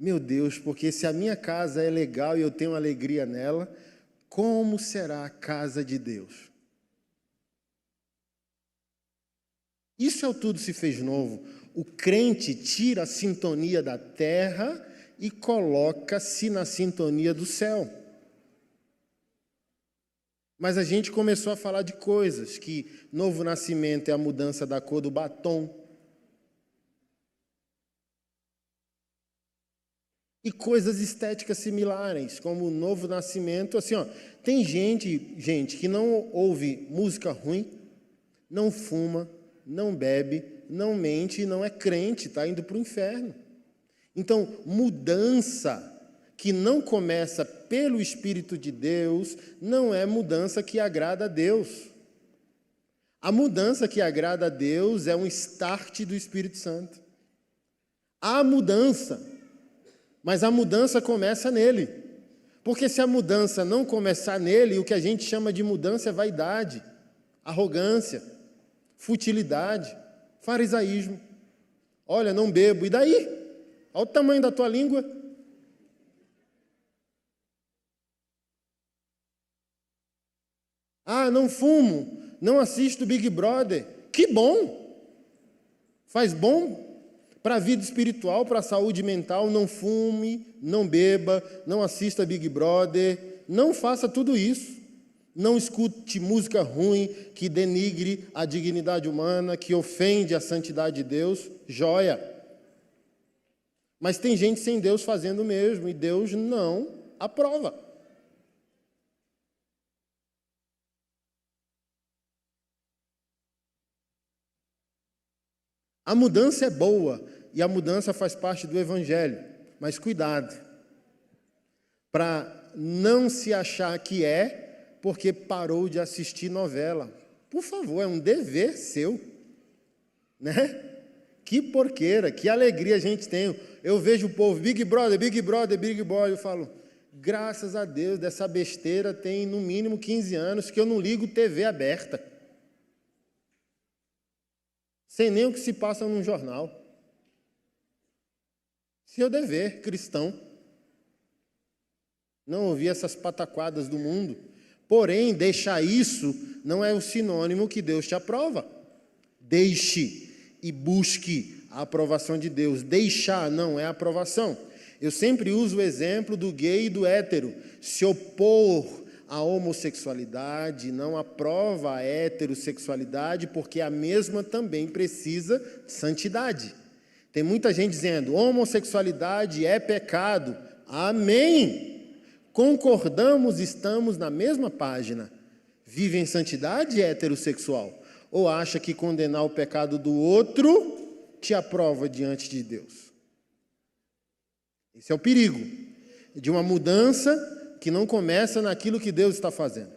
Meu Deus, porque se a minha casa é legal e eu tenho alegria nela, como será a casa de Deus? Isso é o tudo se fez novo. O crente tira a sintonia da terra e coloca-se na sintonia do céu. Mas a gente começou a falar de coisas, que novo nascimento é a mudança da cor do batom. E coisas estéticas similares, como o novo nascimento. Assim, ó, tem gente que não ouve música ruim, não fuma, não bebe, não mente e não é crente, está indo para o inferno. Então, mudança que não começa pelo Espírito de Deus, não é mudança que agrada a Deus. A mudança que agrada a Deus é um start do Espírito Santo. Há mudança, mas a mudança começa nele. Porque se a mudança não começar nele, o que a gente chama de mudança é vaidade, arrogância, futilidade, farisaísmo. Olha, não bebo, e daí? Olha o tamanho da tua língua. Ah, não fumo, não assisto Big Brother. Que bom! Faz bom para a vida espiritual, para a saúde mental. Não fume, não beba, não assista Big Brother. Não faça tudo isso. Não escute música ruim que denigre a dignidade humana, que ofende a santidade de Deus. Joia! Mas tem gente sem Deus fazendo o mesmo e Deus não aprova. A mudança é boa e a mudança faz parte do Evangelho, mas cuidado, para não se achar que é porque parou de assistir novela. Por favor, é um dever seu, né? Que porqueira, que alegria a gente tem. Eu vejo o povo, Big Brother, eu falo, graças a Deus, dessa besteira tem no mínimo 15 anos que eu não ligo TV aberta. Sem nem o que se passa num jornal. Seu dever cristão. Não ouvir essas pataquadas do mundo. Porém, deixar isso não é o sinônimo que Deus te aprova. Deixe e busque a aprovação de Deus. Deixar não é aprovação. Eu sempre uso o exemplo do gay e do hétero. Se opor à homossexualidade não aprova a heterossexualidade, porque a mesma também precisa de santidade. Tem muita gente dizendo, homossexualidade é pecado. Amém! Concordamos, estamos na mesma página. Vive em santidade heterossexual? Ou acha que condenar o pecado do outro te aprova diante de Deus? Esse é o perigo de uma mudança que não começa naquilo que Deus está fazendo.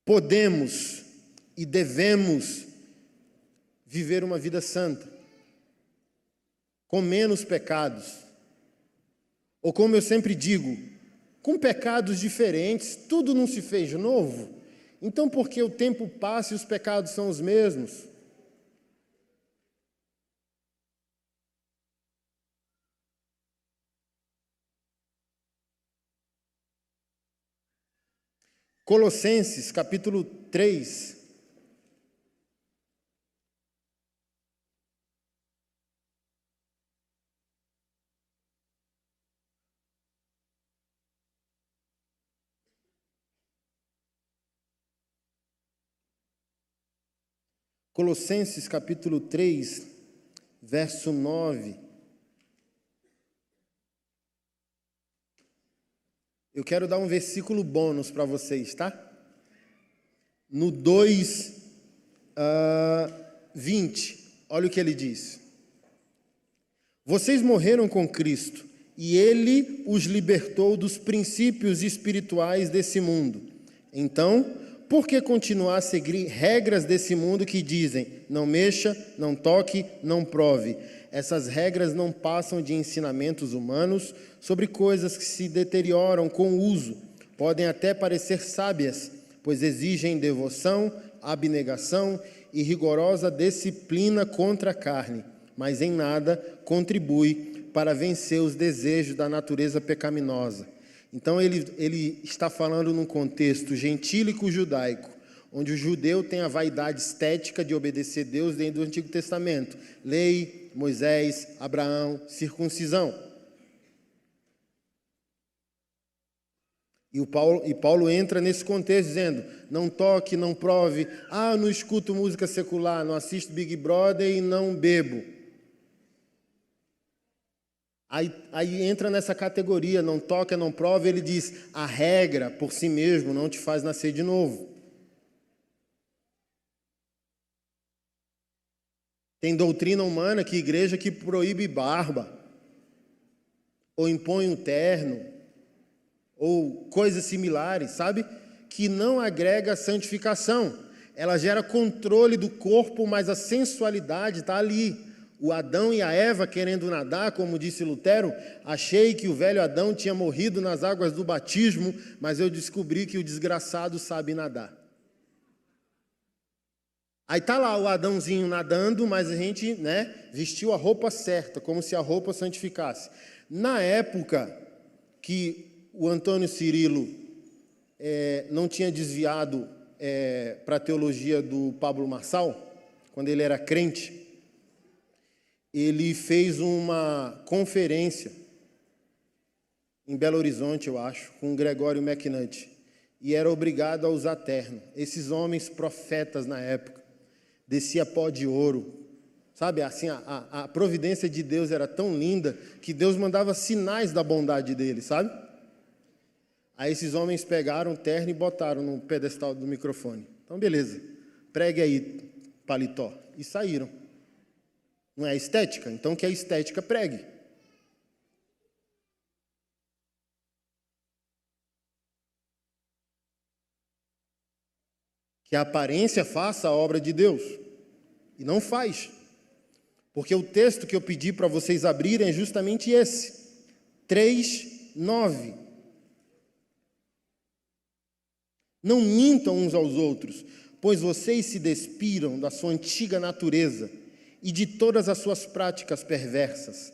Podemos e devemos viver uma vida santa, com menos pecados, ou como eu sempre digo, com pecados diferentes. Tudo não se fez novo, então por que o tempo passa e os pecados são os mesmos? Colossenses, capítulo 3. Colossenses, capítulo 3, verso 9. Eu quero dar um versículo bônus para vocês, tá? No 2, 20, olha o que ele diz. Vocês morreram com Cristo, e Ele os libertou dos princípios espirituais desse mundo. Então, por que continuar a seguir regras desse mundo que dizem, não mexa, não toque, não prove? Essas regras não passam de ensinamentos humanos sobre coisas que se deterioram com o uso. Podem até parecer sábias, pois exigem devoção, abnegação e rigorosa disciplina contra a carne, mas em nada contribui para vencer os desejos da natureza pecaminosa. Então ele está falando num contexto gentílico-judaico, onde o judeu tem a vaidade estética de obedecer a Deus dentro do Antigo Testamento. Lei, Moisés, Abraão, circuncisão. E Paulo entra nesse contexto dizendo, não toque, não prove, não escuto música secular, não assisto Big Brother e não bebo. Aí entra nessa categoria, não toca, não prova, ele diz, a regra por si mesmo não te faz nascer de novo. Tem doutrina humana que igreja que proíbe barba, ou impõe um terno, ou coisas similares, sabe? Que não agrega santificação. Ela gera controle do corpo, mas a sensualidade está ali. O Adão e a Eva querendo nadar, como disse Lutero, achei que o velho Adão tinha morrido nas águas do batismo, mas eu descobri que o desgraçado sabe nadar. Aí está lá o Adãozinho nadando, mas a gente, vestiu a roupa certa, como se a roupa santificasse. Na época que o Antônio Cirilo não tinha desviado para a teologia do Pablo Marçal, quando ele era crente, ele fez uma conferência em Belo Horizonte, eu acho, com Gregório McNutt, e era obrigado a usar terno. Esses homens profetas na época, descia pó de ouro, sabe, assim, a providência de Deus era tão linda, que Deus mandava sinais da bondade dele, sabe? Aí esses homens pegaram o terno e botaram no pedestal do microfone. Então, beleza, pregue aí, paletó, e saíram. Não é estética? Então que a estética pregue. Que a aparência faça a obra de Deus. E não faz. Porque o texto que eu pedi para vocês abrirem é justamente esse. 3:9. Não mintam uns aos outros, pois vocês se despiram da sua antiga natureza e de todas as suas práticas perversas.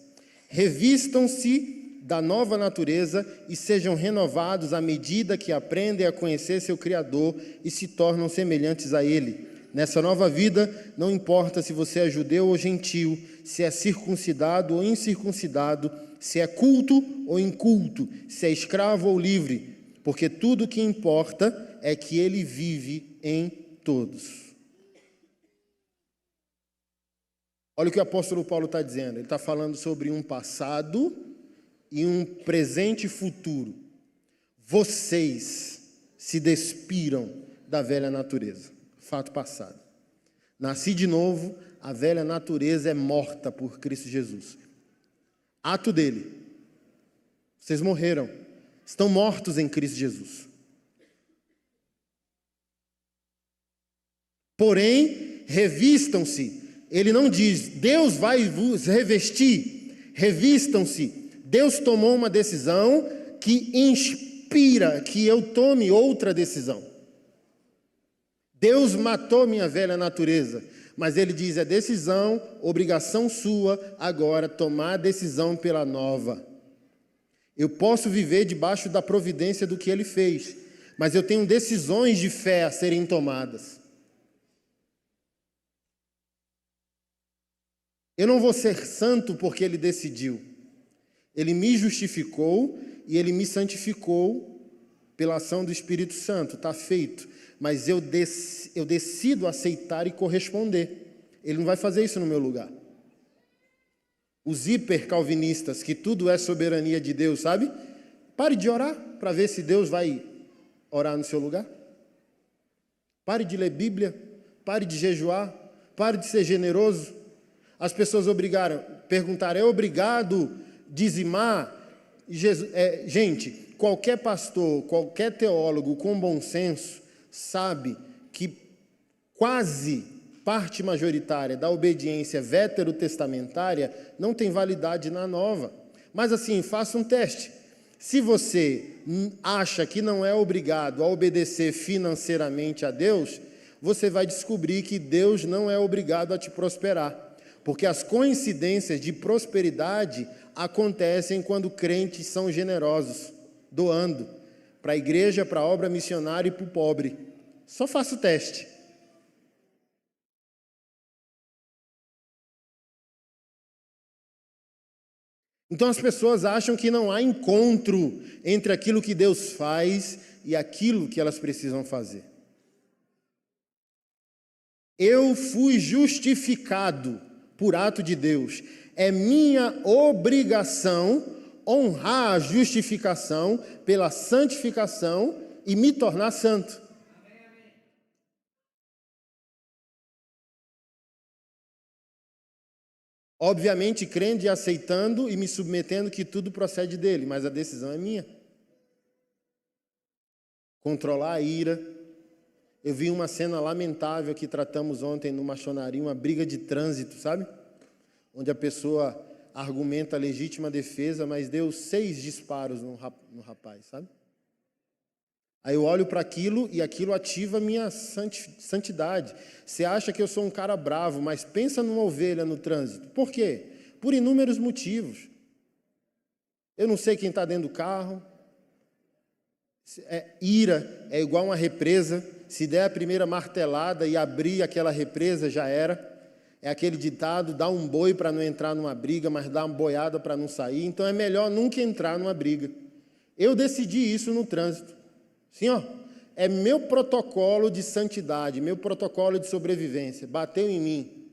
Revistam-se da nova natureza e sejam renovados à medida que aprendem a conhecer seu Criador e se tornam semelhantes a Ele. Nessa nova vida, não importa se você é judeu ou gentil, se é circuncidado ou incircuncidado, se é culto ou inculto, se é escravo ou livre, porque tudo o que importa é que ele vive em todos. Olha o que o apóstolo Paulo está dizendo. Ele está falando sobre um passado e um presente e futuro. Vocês se despiram da velha natureza. Fato passado. Nasci de novo, a velha natureza é morta por Cristo Jesus. Ato dele. Vocês morreram. Estão mortos em Cristo Jesus. Porém, revistam-se. Ele não diz, Deus vai vos revestir. Revistam-se. Deus tomou uma decisão que inspira que eu tome outra decisão. Deus matou minha velha natureza, mas ele diz, é decisão, obrigação sua, agora tomar a decisão pela nova. Eu posso viver debaixo da providência do que ele fez, mas eu tenho decisões de fé a serem tomadas. Eu não vou ser santo porque ele decidiu. Ele me justificou e ele me santificou pela ação do Espírito Santo, está feito. Mas eu decido aceitar e corresponder. Ele não vai fazer isso no meu lugar. Os hipercalvinistas, que tudo é soberania de Deus, sabe? Pare de orar para ver se Deus vai orar no seu lugar. Pare de ler Bíblia, pare de jejuar, pare de ser generoso. As pessoas perguntaram, é obrigado dizimar? Gente, qualquer pastor, qualquer teólogo com bom senso sabe que quase parte majoritária da obediência veterotestamentária não tem validade na nova. Mas assim, faça um teste. Se você acha que não é obrigado a obedecer financeiramente a Deus, você vai descobrir que Deus não é obrigado a te prosperar. Porque as coincidências de prosperidade acontecem quando crentes são generosos, doando para a igreja, para a obra missionária e para o pobre. Só faça o teste. Então as pessoas acham que não há encontro entre aquilo que Deus faz e aquilo que elas precisam fazer. Eu fui justificado por ato de Deus. É minha obrigação honrar a justificação pela santificação e me tornar santo. Obviamente, crendo e aceitando e me submetendo que tudo procede dele, mas a decisão é minha. Controlar a ira. Eu vi uma cena lamentável que tratamos ontem no Machonaria, uma briga de trânsito, sabe? Onde a pessoa argumenta legítima defesa, mas deu 6 disparos no rapaz, sabe? Aí eu olho para aquilo e aquilo ativa a minha santidade. Você acha que eu sou um cara bravo, mas pensa numa ovelha no trânsito. Por quê? Por inúmeros motivos. Eu não sei quem está dentro do carro. Ira é igual uma represa. Se der a primeira martelada e abrir aquela represa, já era. É aquele ditado, dá um boi para não entrar numa briga, mas dá uma boiada para não sair. Então é melhor nunca entrar numa briga. Eu decidi isso no trânsito. Sim, ó, é meu protocolo de santidade, meu protocolo de sobrevivência. Bateu em mim.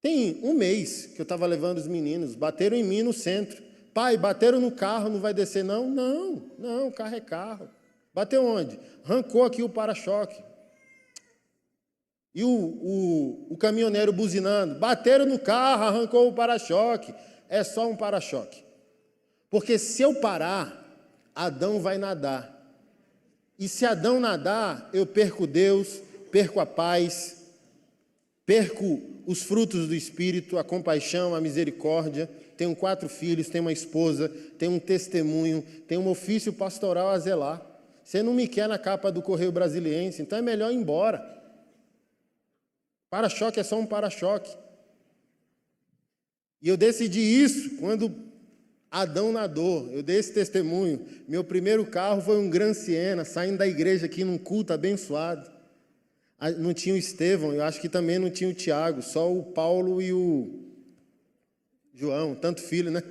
Tem um mês que eu estava levando os meninos, bateram em mim no centro. Pai, bateram no carro, não vai descer não? Não, carro é carro. Bateu onde? Arrancou aqui o para-choque. E o caminhoneiro buzinando. Bateram no carro, arrancou o para-choque. É só um para-choque. Porque se eu parar, Adão vai nadar. E se Adão nadar, eu perco Deus, perco a paz, perco os frutos do Espírito, a compaixão, a misericórdia. Tenho 4 filhos, tenho uma esposa, tenho um testemunho, tenho um ofício pastoral a zelar. Você não me quer na capa do Correio Brasiliense, então é melhor ir embora. Para-choque é só um para-choque. E eu decidi isso quando Adão nadou. Eu dei esse testemunho. Meu primeiro carro foi um Gran Siena, saindo da igreja aqui num culto abençoado. Não tinha o Estevão, eu acho que também não tinha o Tiago, só o Paulo e o João, tanto filho, né?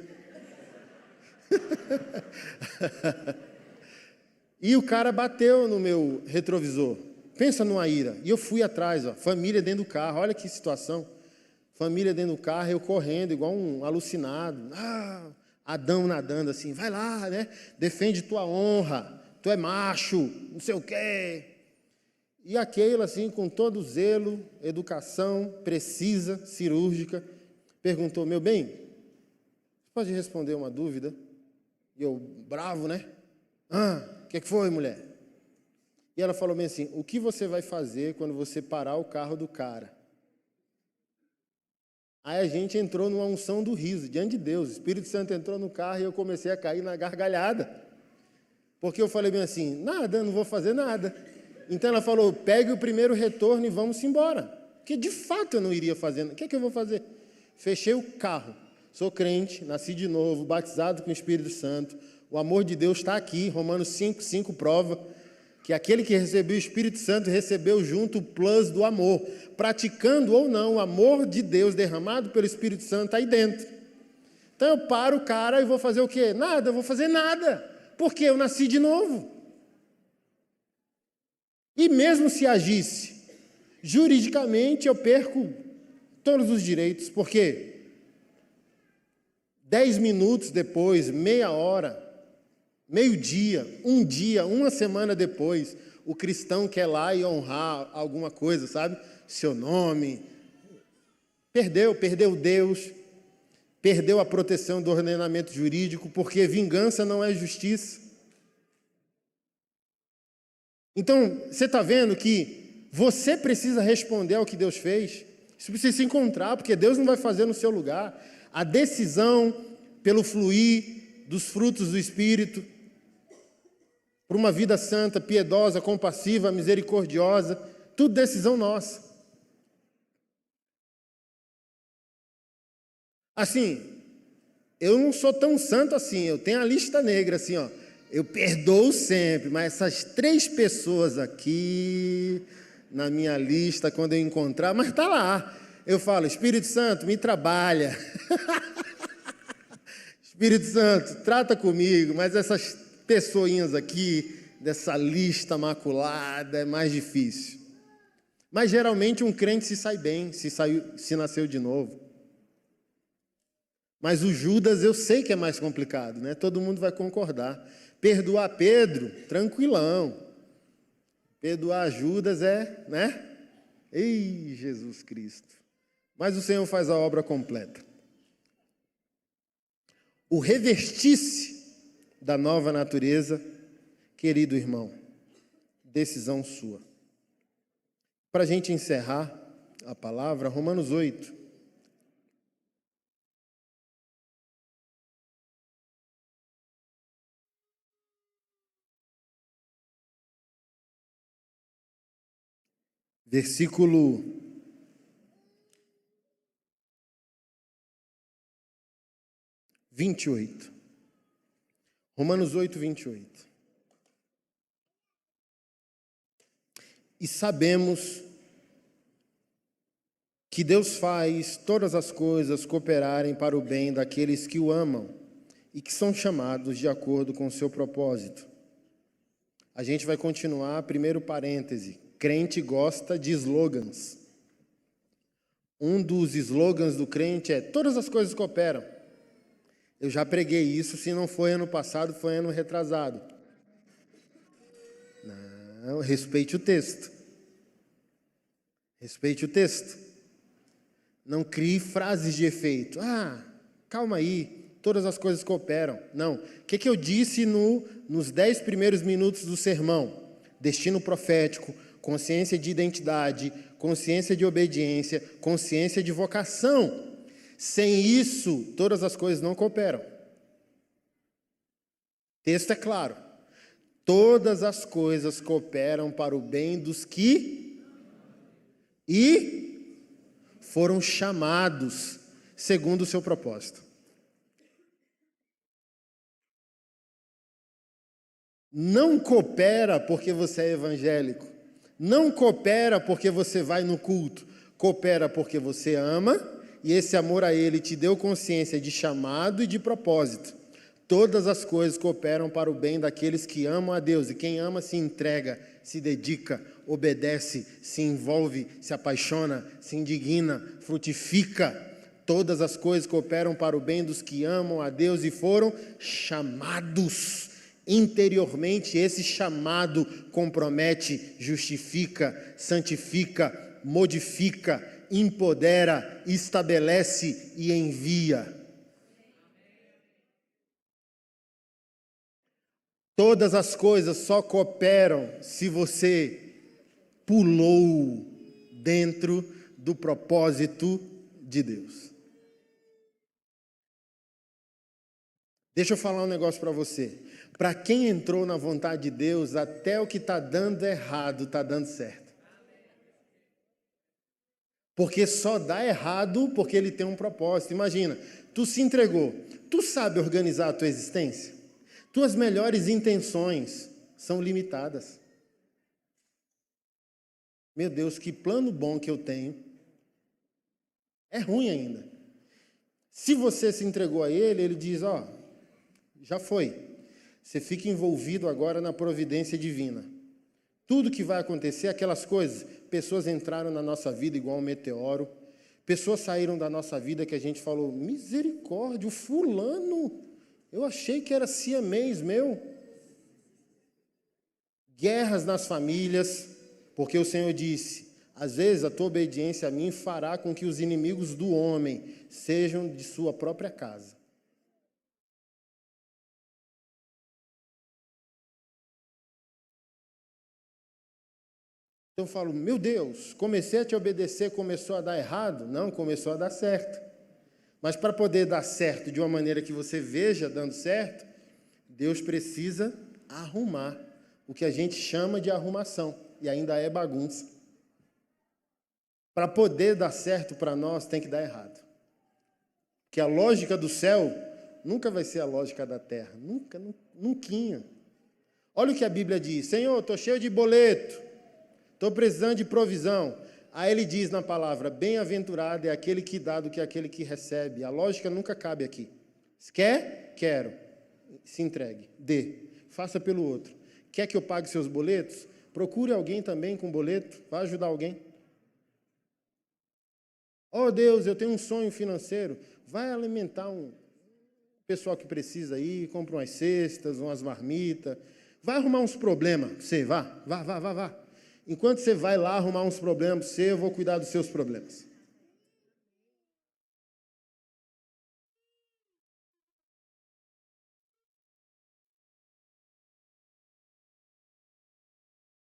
E o cara bateu no meu retrovisor. Pensa numa ira. E eu fui atrás, ó, família dentro do carro, olha que situação. Família dentro do carro, eu correndo, igual um alucinado. Adão nadando assim, vai lá, né? Defende tua honra, tu é macho, não sei o quê. E a Keila, assim, com todo zelo, educação precisa, cirúrgica, perguntou, meu bem, você pode responder uma dúvida? E eu, bravo, né? O que foi, mulher? E ela falou bem assim, o que você vai fazer quando você parar o carro do cara? Aí a gente entrou numa unção do riso, diante de Deus. O Espírito Santo entrou no carro e eu comecei a cair na gargalhada. Porque eu falei bem assim, nada, não vou fazer nada. Então ela falou, pegue o primeiro retorno e vamos embora. Porque de fato eu não iria fazer. O que é que eu vou fazer? Fechei o carro. Sou crente, nasci de novo, batizado com o Espírito Santo. O amor de Deus está aqui, Romanos 5 prova que aquele que recebeu o Espírito Santo recebeu junto o plus do amor. Praticando ou não, o amor de Deus derramado pelo Espírito Santo está aí dentro. Então eu paro o cara e vou fazer o quê? Nada, eu vou fazer nada. Porque eu nasci de novo. E mesmo se agisse, juridicamente eu perco todos os direitos, porque 10 minutos depois, meia hora, meio-dia, um dia, uma semana depois, o cristão quer lá e honrar alguma coisa, sabe? Seu nome. Perdeu Deus, perdeu a proteção do ordenamento jurídico, porque vingança não é justiça. Então, você está vendo que você precisa responder ao que Deus fez. Isso precisa se encontrar, porque Deus não vai fazer no seu lugar. A decisão pelo fluir dos frutos do Espírito, por uma vida santa, piedosa, compassiva, misericordiosa, tudo decisão nossa. Assim, eu não sou tão santo assim, eu tenho a lista negra assim, ó. Eu perdoo sempre, mas essas 3 pessoas aqui na minha lista, quando eu encontrar, mas está lá. Eu falo, Espírito Santo, me trabalha. Espírito Santo, trata comigo, mas essas pessoinhas aqui, dessa lista maculada, é mais difícil. Mas geralmente um crente se sai bem, se nasceu de novo. Mas o Judas eu sei que é mais complicado, né? Todo mundo vai concordar. Perdoar Pedro, tranquilão. Perdoar Judas é, né? Ei, Jesus Cristo. Mas o Senhor faz a obra completa. O revestir-se da nova natureza, querido irmão, decisão sua. Para a gente encerrar a palavra, Romanos 8. Versículo 28. Romanos 8, 28. E sabemos que Deus faz todas as coisas cooperarem para o bem daqueles que o amam e que são chamados de acordo com o seu propósito. A gente vai continuar, primeiro parêntese. Crente gosta de slogans. Um dos slogans do crente é todas as coisas cooperam. Eu já preguei isso, se não foi ano passado, foi ano retrasado. Não, respeite o texto. Respeite o texto. Não crie frases de efeito. Calma aí, todas as coisas cooperam. Não. O que eu disse nos 10 primeiros minutos do sermão? Destino profético, consciência de identidade, consciência de obediência, consciência de vocação. Sem isso, todas as coisas não cooperam. O texto é claro. Todas as coisas cooperam para o bem dos que foram chamados segundo o seu propósito. Não coopera porque você é evangélico. Não coopera porque você vai no culto, coopera porque você ama, e esse amor a Ele te deu consciência de chamado e de propósito. Todas as coisas cooperam para o bem daqueles que amam a Deus, e quem ama se entrega, se dedica, obedece, se envolve, se apaixona, se indigna, frutifica. Todas as coisas cooperam para o bem dos que amam a Deus e foram chamados. Interiormente, esse chamado compromete, justifica, santifica, modifica, empodera, estabelece e envia. Todas as coisas só cooperam se você pulou dentro do propósito de Deus. Deixa eu falar um negócio para você. Para quem entrou na vontade de Deus, até o que está dando errado está dando certo. Porque só dá errado porque ele tem um propósito. Imagina, tu se entregou, tu sabe organizar a tua existência? Tuas melhores intenções são limitadas. Meu Deus, que plano bom que eu tenho. É ruim ainda. Se você se entregou a Ele, Ele diz, ó, já foi. Você fica envolvido agora na providência divina. Tudo que vai acontecer, aquelas coisas, pessoas entraram na nossa vida igual um meteoro, pessoas saíram da nossa vida que a gente falou, misericórdia, o fulano, eu achei que era siamês meu. Guerras nas famílias, porque o Senhor disse, às vezes a tua obediência a mim fará com que os inimigos do homem sejam de sua própria casa. Então eu falo, meu Deus, comecei a te obedecer, começou a dar errado? Não, começou a dar certo. Mas para poder dar certo de uma maneira que você veja dando certo, Deus precisa arrumar o que a gente chama de arrumação, e ainda é bagunça. Para poder dar certo para nós, tem que dar errado. Porque a lógica do céu nunca vai ser a lógica da terra, nunca, nunquinha. Olha o que a Bíblia diz, Senhor, estou cheio de boleto, estou precisando de provisão. Aí ele diz na palavra, bem-aventurado é aquele que dá do que aquele que recebe. A lógica nunca cabe aqui. Se quer? Quero. Se entregue. Dê. Faça pelo outro. Quer que eu pague seus boletos? Procure alguém também com boleto. Vai ajudar alguém. Oh Deus, eu tenho um sonho financeiro. Vai alimentar um pessoal que precisa aí. Compra umas cestas, umas marmitas. Vai arrumar uns problemas. Você, vá. Enquanto você vai lá arrumar uns problemas para você, eu vou cuidar dos seus problemas.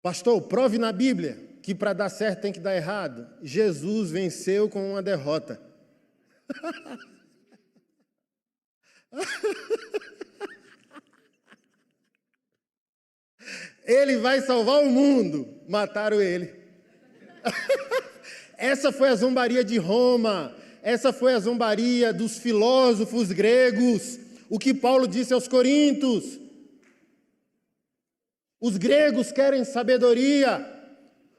Pastor, prove na Bíblia que para dar certo tem que dar errado. Jesus venceu com uma derrota. Ele vai salvar o mundo. Mataram ele. Essa foi a zombaria de Roma. Essa foi a zombaria dos filósofos gregos. O que Paulo disse aos Coríntios. Os gregos querem sabedoria.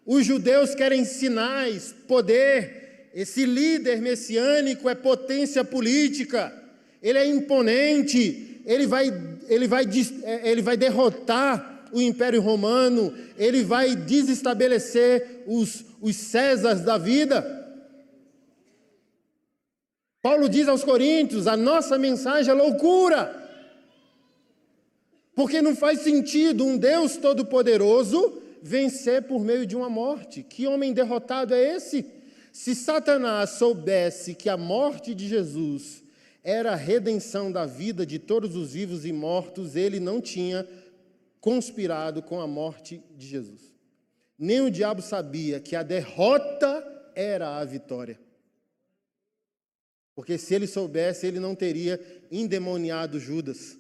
Os judeus querem sinais, poder. Esse líder messiânico é potência política. Ele é imponente. Ele vai derrotar o Império Romano, ele vai desestabelecer os Césares da vida. Paulo diz aos Coríntios, a nossa mensagem é loucura, porque não faz sentido um Deus todo-poderoso vencer por meio de uma morte. Que homem derrotado é esse? Se Satanás soubesse que a morte de Jesus era a redenção da vida de todos os vivos e mortos, ele não tinha conspirado com a morte de Jesus. Nem o diabo sabia que a derrota era a vitória. Porque se ele soubesse, ele não teria endemoniado Judas.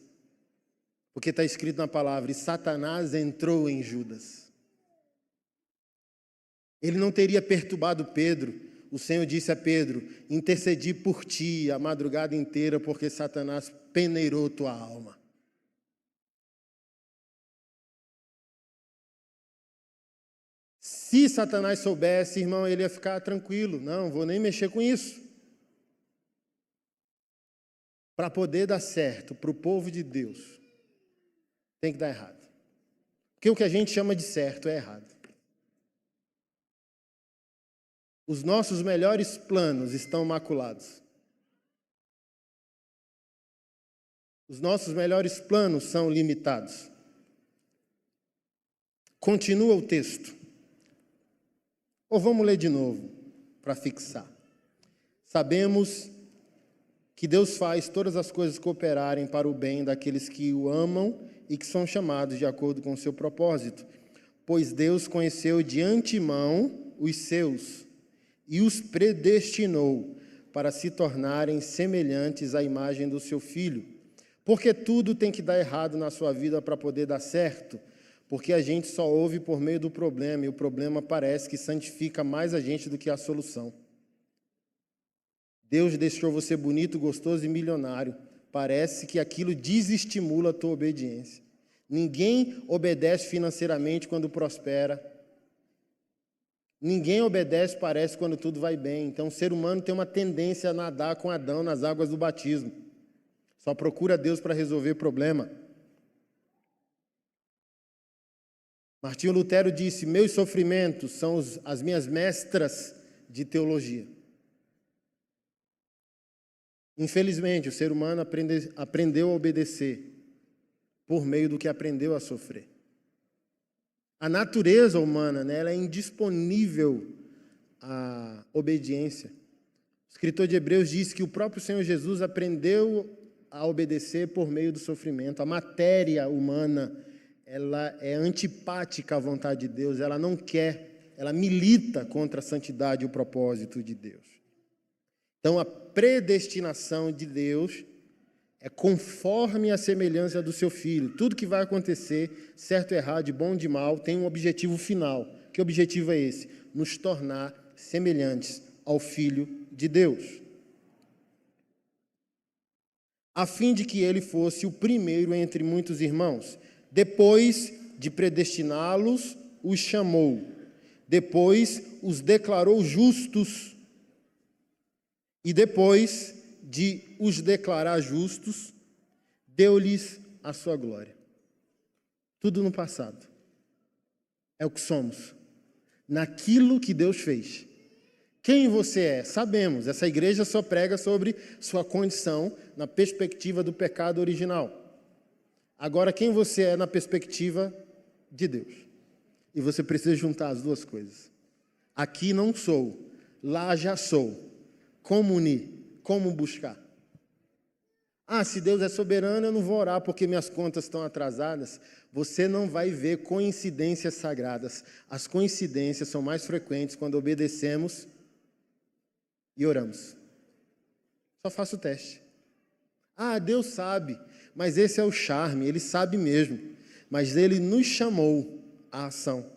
Porque está escrito na palavra, e Satanás entrou em Judas. Ele não teria perturbado Pedro. O Senhor disse a Pedro, intercedi por ti a madrugada inteira, porque Satanás peneirou tua alma. Se Satanás soubesse, irmão, ele ia ficar tranquilo. Não vou nem mexer com isso. Para poder dar certo para o povo de Deus, tem que dar errado. Porque o que a gente chama de certo é errado. Os nossos melhores planos estão maculados. Os nossos melhores planos são limitados. Continua o texto. Ou vamos ler de novo, para fixar. Sabemos que Deus faz todas as coisas cooperarem para o bem daqueles que o amam e que são chamados de acordo com o seu propósito. Pois Deus conheceu de antemão os seus e os predestinou para se tornarem semelhantes à imagem do seu Filho. Porque tudo tem que dar errado na sua vida para poder dar certo, porque a gente só ouve por meio do problema, e o problema parece que santifica mais a gente do que a solução. Deus deixou você bonito, gostoso e milionário. Parece que aquilo desestimula a tua obediência. Ninguém obedece financeiramente quando prospera. Ninguém obedece, parece, quando tudo vai bem. Então, o ser humano tem uma tendência a nadar com Adão nas águas do batismo. Só procura Deus para resolver problema. Martinho Lutero disse: meus sofrimentos são as minhas mestras de teologia. Infelizmente, o ser humano aprendeu a obedecer por meio do que aprendeu a sofrer. A natureza humana, né, ela é indisponível à obediência. O escritor de Hebreus diz que o próprio Senhor Jesus aprendeu a obedecer por meio do sofrimento. A matéria humana, ela é antipática à vontade de Deus, ela não quer, ela milita contra a santidade e o propósito de Deus. Então, a predestinação de Deus é conforme a semelhança do seu Filho. Tudo que vai acontecer, certo ou errado, de bom ou de mal, tem um objetivo final. Que objetivo é esse? Nos tornar semelhantes ao Filho de Deus, a fim de que ele fosse o primeiro entre muitos irmãos. Depois de predestiná-los, os chamou. Depois os declarou justos. E depois de os declarar justos, deu-lhes a sua glória. Tudo no passado. É o que somos. Naquilo que Deus fez. Quem você é? Sabemos. Essa igreja só prega sobre sua condição na perspectiva do pecado original. Agora, quem você é na perspectiva de Deus? E você precisa juntar as duas coisas. Aqui não sou, lá já sou. Como unir? Como buscar? Ah, se Deus é soberano, eu não vou orar porque minhas contas estão atrasadas. Você não vai ver coincidências sagradas. As coincidências são mais frequentes quando obedecemos e oramos. Só faça o teste. Ah, Deus sabe, mas esse é o charme, Ele sabe mesmo. Mas Ele nos chamou à ação,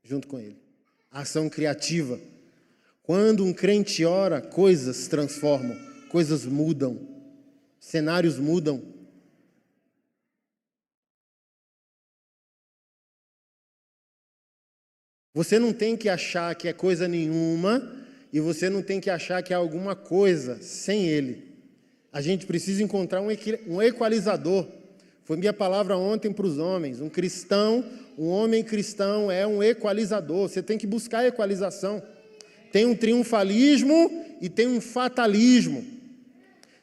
junto com Ele. A ação criativa. Quando um crente ora, coisas se transformam, coisas mudam, cenários mudam. Você não tem que achar que é coisa nenhuma e você não tem que achar que é alguma coisa sem Ele. A gente precisa encontrar um equalizador. Foi minha palavra ontem para os homens. Um cristão, um homem cristão é um equalizador. Você tem que buscar a equalização. Tem um triunfalismo e tem um fatalismo.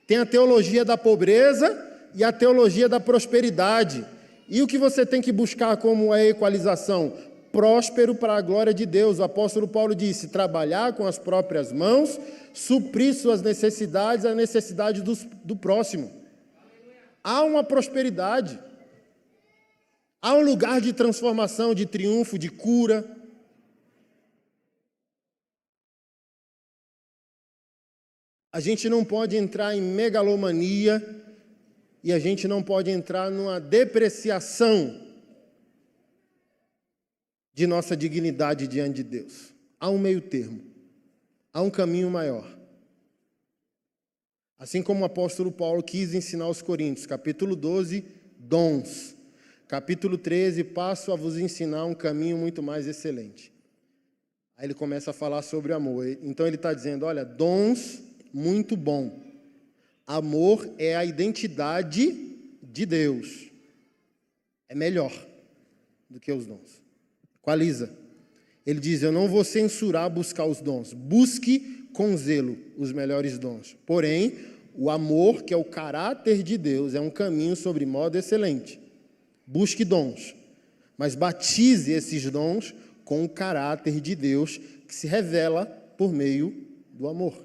Tem a teologia da pobreza e a teologia da prosperidade. E o que você tem que buscar como a equalização? Próspero para a glória de Deus. O apóstolo Paulo disse: trabalhar com as próprias mãos, suprir suas necessidades, a necessidade do próximo. Há uma prosperidade. Há um lugar de transformação, de triunfo, de cura. A gente não pode entrar em megalomania e a gente não pode entrar numa depreciação de nossa dignidade diante de Deus. Há um meio termo, há um caminho maior. Assim como o apóstolo Paulo quis ensinar aos Coríntios, capítulo 12, dons. capítulo 13, passo a vos ensinar um caminho muito mais excelente. Aí ele começa a falar sobre amor. Então ele está dizendo, olha, dons, muito bom. Amor é a identidade de Deus. É melhor do que os dons. Equaliza. Ele diz, eu não vou censurar buscar os dons. Busque com zelo os melhores dons. Porém, o amor, que é o caráter de Deus, é um caminho sobre modo excelente. Busque dons, mas batize esses dons com o caráter de Deus, que se revela por meio do amor.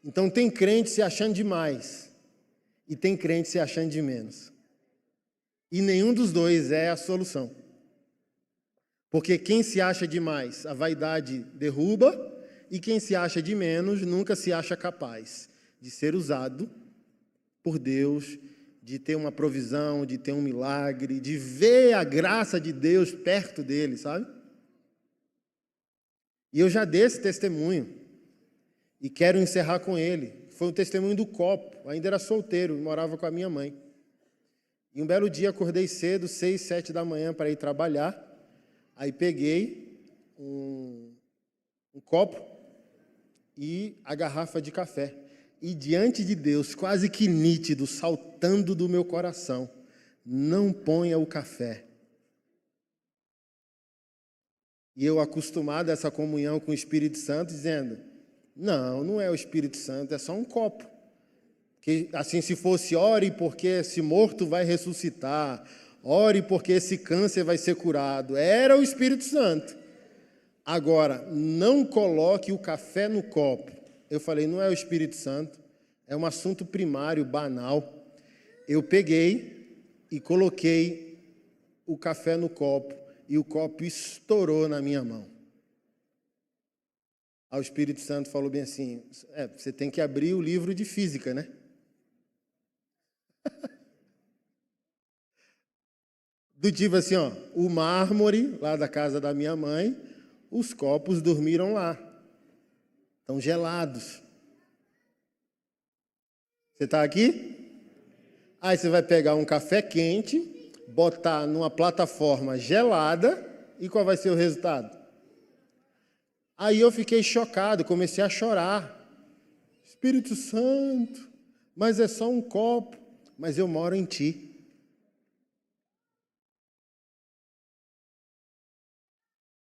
Então tem crente se achando demais e tem crente se achando de menos. E nenhum dos dois é a solução. Porque quem se acha demais, a vaidade derruba, e quem se acha de menos nunca se acha capaz de ser usado por Deus, de ter uma provisão, de ter um milagre, de ver a graça de Deus perto dele, sabe? E eu já dei esse testemunho e quero encerrar com ele. Foi um testemunho do copo, eu ainda era solteiro, morava com a minha mãe. E um belo dia acordei cedo, 6, 7 da manhã para ir trabalhar, aí peguei um copo e a garrafa de café. E diante de Deus, quase que nítido, saltando do meu coração, não ponha o café. E eu acostumado a essa comunhão com o Espírito Santo, dizendo, não é o Espírito Santo, é só um copo. Que, assim, se fosse, ore porque esse morto vai ressuscitar, ore porque esse câncer vai ser curado. Era o Espírito Santo. Agora, não coloque o café no copo. Eu falei, não é o Espírito Santo, é um assunto primário, banal. Eu peguei e coloquei o café no copo, e o copo estourou na minha mão. Aí o Espírito Santo falou bem assim, você tem que abrir o livro de física, né? Do tipo assim, ó, o mármore lá da casa da minha mãe, os copos dormiram lá. Estão gelados. Você está aqui? Aí você vai pegar um café quente, botar numa plataforma gelada, e qual vai ser o resultado? Aí eu fiquei chocado, comecei a chorar. Espírito Santo, mas é só um copo, mas eu moro em ti.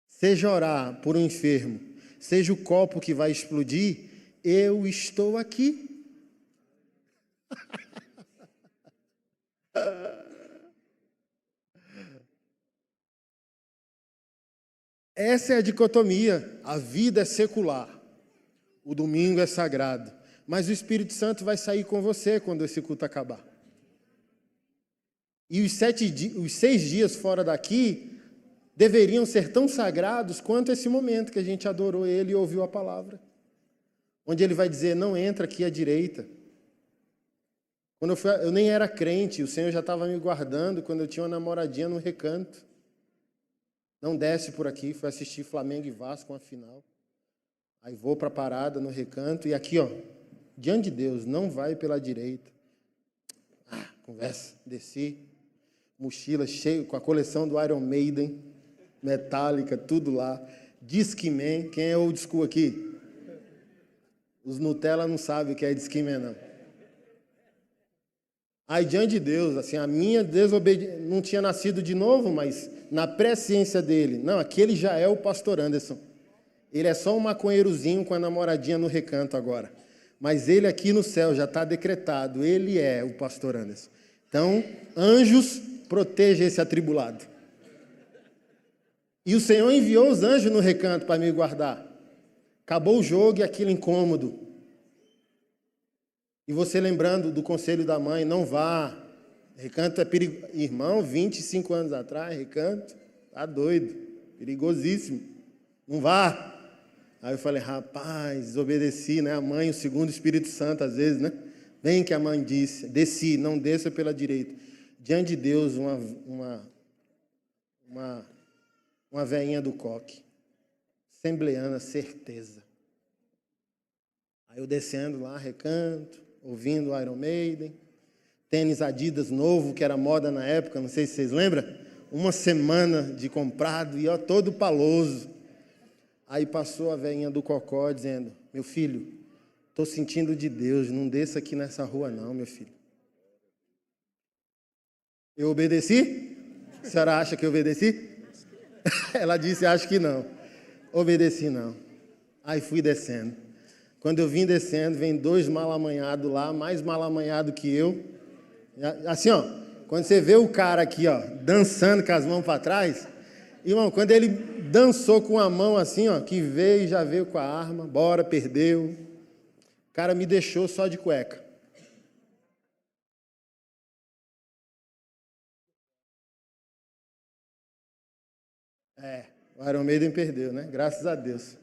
Seja orar por um enfermo, seja o copo que vai explodir, eu estou aqui. Essa é a dicotomia. A vida é secular, o domingo é sagrado, mas o Espírito Santo vai sair com você quando esse culto acabar. E os 6 dias fora daqui deveriam ser tão sagrados quanto esse momento que a gente adorou ele e ouviu a palavra. Onde ele vai dizer, não entra aqui à direita. Quando eu nem era crente, o Senhor já estava me guardando quando eu tinha uma namoradinha no Recanto. Não desce por aqui, fui assistir Flamengo e Vasco, uma final. Aí vou para a parada no Recanto e aqui, ó, diante de Deus, não vai pela direita. Conversa, desci, mochila cheia, com a coleção do Iron Maiden, Metallica, tudo lá. Discman, quem é old school aqui? Os Nutella não sabem o que é Discman, não. Aí, diante de Deus, assim, a minha desobediência, não tinha nascido de novo, mas na presciência dele, não, aquele já é o pastor Anderson. Ele é só um maconheirozinho com a namoradinha no Recanto agora. Mas ele aqui no céu já está decretado, ele é o pastor Anderson. Então, anjos, proteja esse atribulado. E o Senhor enviou os anjos no Recanto para me guardar. Acabou o jogo e aquilo incômodo. E você lembrando do conselho da mãe, não vá. Recanto é perigoso. Irmão, 25 anos atrás, Recanto, tá doido, perigosíssimo. Não vá. Aí eu falei, rapaz, desobedeci, né? A mãe, o segundo Espírito Santo, às vezes, né? Bem que a mãe disse, desci, não desça pela direita. Diante de Deus, uma veinha do coque. Assembleana, certeza. Aí eu descendo lá, Recanto, ouvindo o Iron Maiden, tênis Adidas novo, que era moda na época, não sei se vocês lembram. Uma semana de comprado e ó, todo paloso. Aí passou a velhinha do Cocó dizendo, meu filho, estou sentindo de Deus, não desça aqui nessa rua não, meu filho. Eu obedeci? A senhora acha que eu obedeci? Ela disse, acho que não. Obedeci não. Aí fui descendo. Quando eu vim descendo, vem 2 mal-amanhados lá, mais mal-amanhado que eu. Assim, ó, quando você vê o cara aqui, ó, dançando com as mãos para trás, irmão, quando ele dançou com a mão assim, ó, que veio e já veio com a arma, bora, perdeu. O cara me deixou só de cueca. O Iron Maiden perdeu, né? Graças a Deus.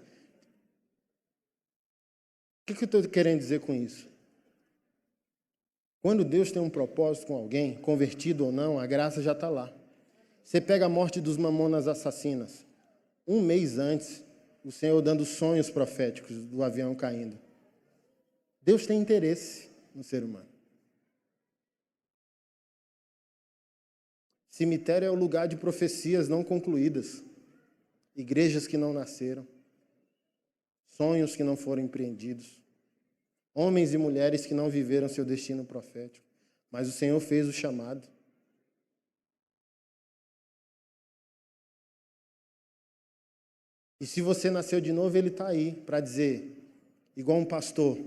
O que eu estou querendo dizer com isso? Quando Deus tem um propósito com alguém, convertido ou não, a graça já está lá. Você pega a morte dos mamonas assassinas. 1 mês antes, o Senhor dando sonhos proféticos do avião caindo. Deus tem interesse no ser humano. Cemitério é o lugar de profecias não concluídas. Igrejas que não nasceram. Sonhos que não foram empreendidos. Homens e mulheres que não viveram seu destino profético. Mas o Senhor fez o chamado. E se você nasceu de novo, Ele está aí para dizer, igual um pastor,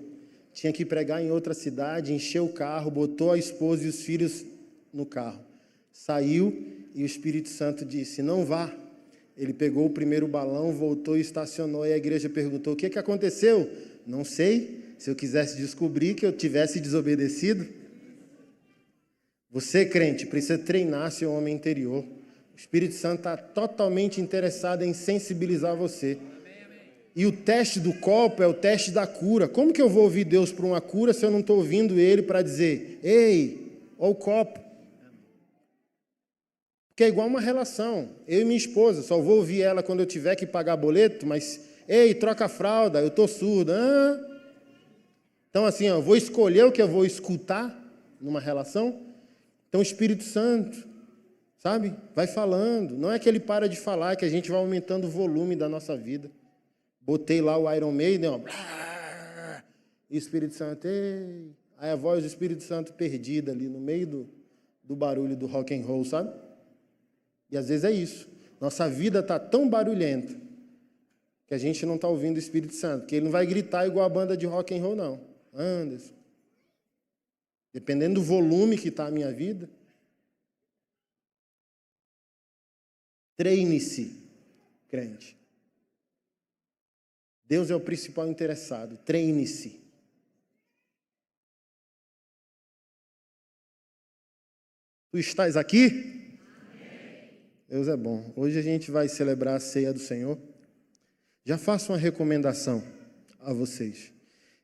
tinha que pregar em outra cidade, encheu o carro, botou a esposa e os filhos no carro. Saiu e o Espírito Santo disse, não vá. Ele pegou o primeiro balão, voltou e estacionou. E a igreja perguntou, o que aconteceu? Não sei. Se eu quisesse descobrir que eu tivesse desobedecido. Você, crente, precisa treinar seu homem interior. O Espírito Santo está totalmente interessado em sensibilizar você. E o teste do copo é o teste da cura. Como que eu vou ouvir Deus para uma cura se eu não estou ouvindo Ele para dizer, ei, olha o copo. Porque é igual uma relação. Eu e minha esposa, só vou ouvir ela quando eu tiver que pagar boleto, mas, ei, troca a fralda, eu estou surdo. Então, assim, eu vou escolher o que eu vou escutar numa relação. Então, o Espírito Santo, sabe, vai falando. Não é que ele para de falar, é que a gente vai aumentando o volume da nossa vida. Botei lá o Iron Maiden, ó. E o Espírito Santo, ei. Aí a voz do Espírito Santo perdida ali no meio do barulho do rock and roll, sabe? E às vezes é isso. Nossa vida está tão barulhenta que a gente não está ouvindo o Espírito Santo, porque ele não vai gritar igual a banda de rock and roll, não. Anderson. Dependendo do volume que está a minha vida, treine-se, crente. Deus é o principal interessado. Treine-se. Tu estás aqui? Deus é bom. Hoje a gente vai celebrar a ceia do Senhor. Já faço uma recomendação a vocês.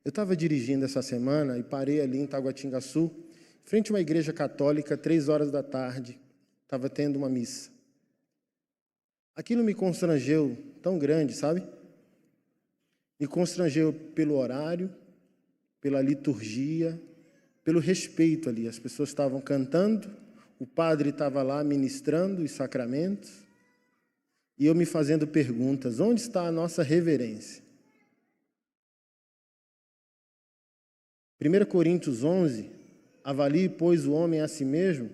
Eu estava dirigindo essa semana e parei ali em Taguatingaçu, frente a uma igreja católica, 3h da tarde. Estava tendo uma missa. Aquilo me constrangeu tão grande, sabe? Me constrangeu pelo horário, pela liturgia, pelo respeito ali. As pessoas estavam cantando, o padre estava lá ministrando os sacramentos, e eu me fazendo perguntas, onde está a nossa reverência? 1 Coríntios 11, avalie, pois, o homem a si mesmo,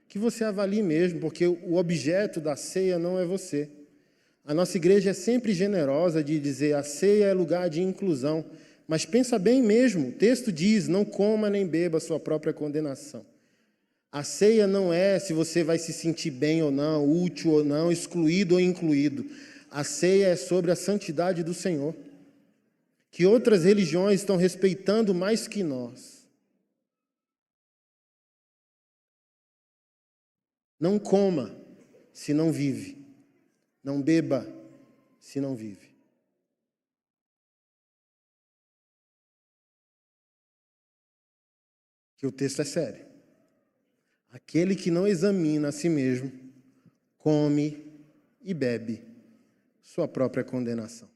que você avalie mesmo, porque o objeto da ceia não é você. A nossa igreja é sempre generosa de dizer, a ceia é lugar de inclusão, mas pensa bem mesmo, o texto diz, não coma nem beba a sua própria condenação. A ceia não é se você vai se sentir bem ou não, útil ou não, excluído ou incluído. A ceia é sobre a santidade do Senhor, que outras religiões estão respeitando mais que nós. Não coma se não vive. Não beba se não vive. Que o texto é sério. Aquele que não examina a si mesmo, come e bebe sua própria condenação.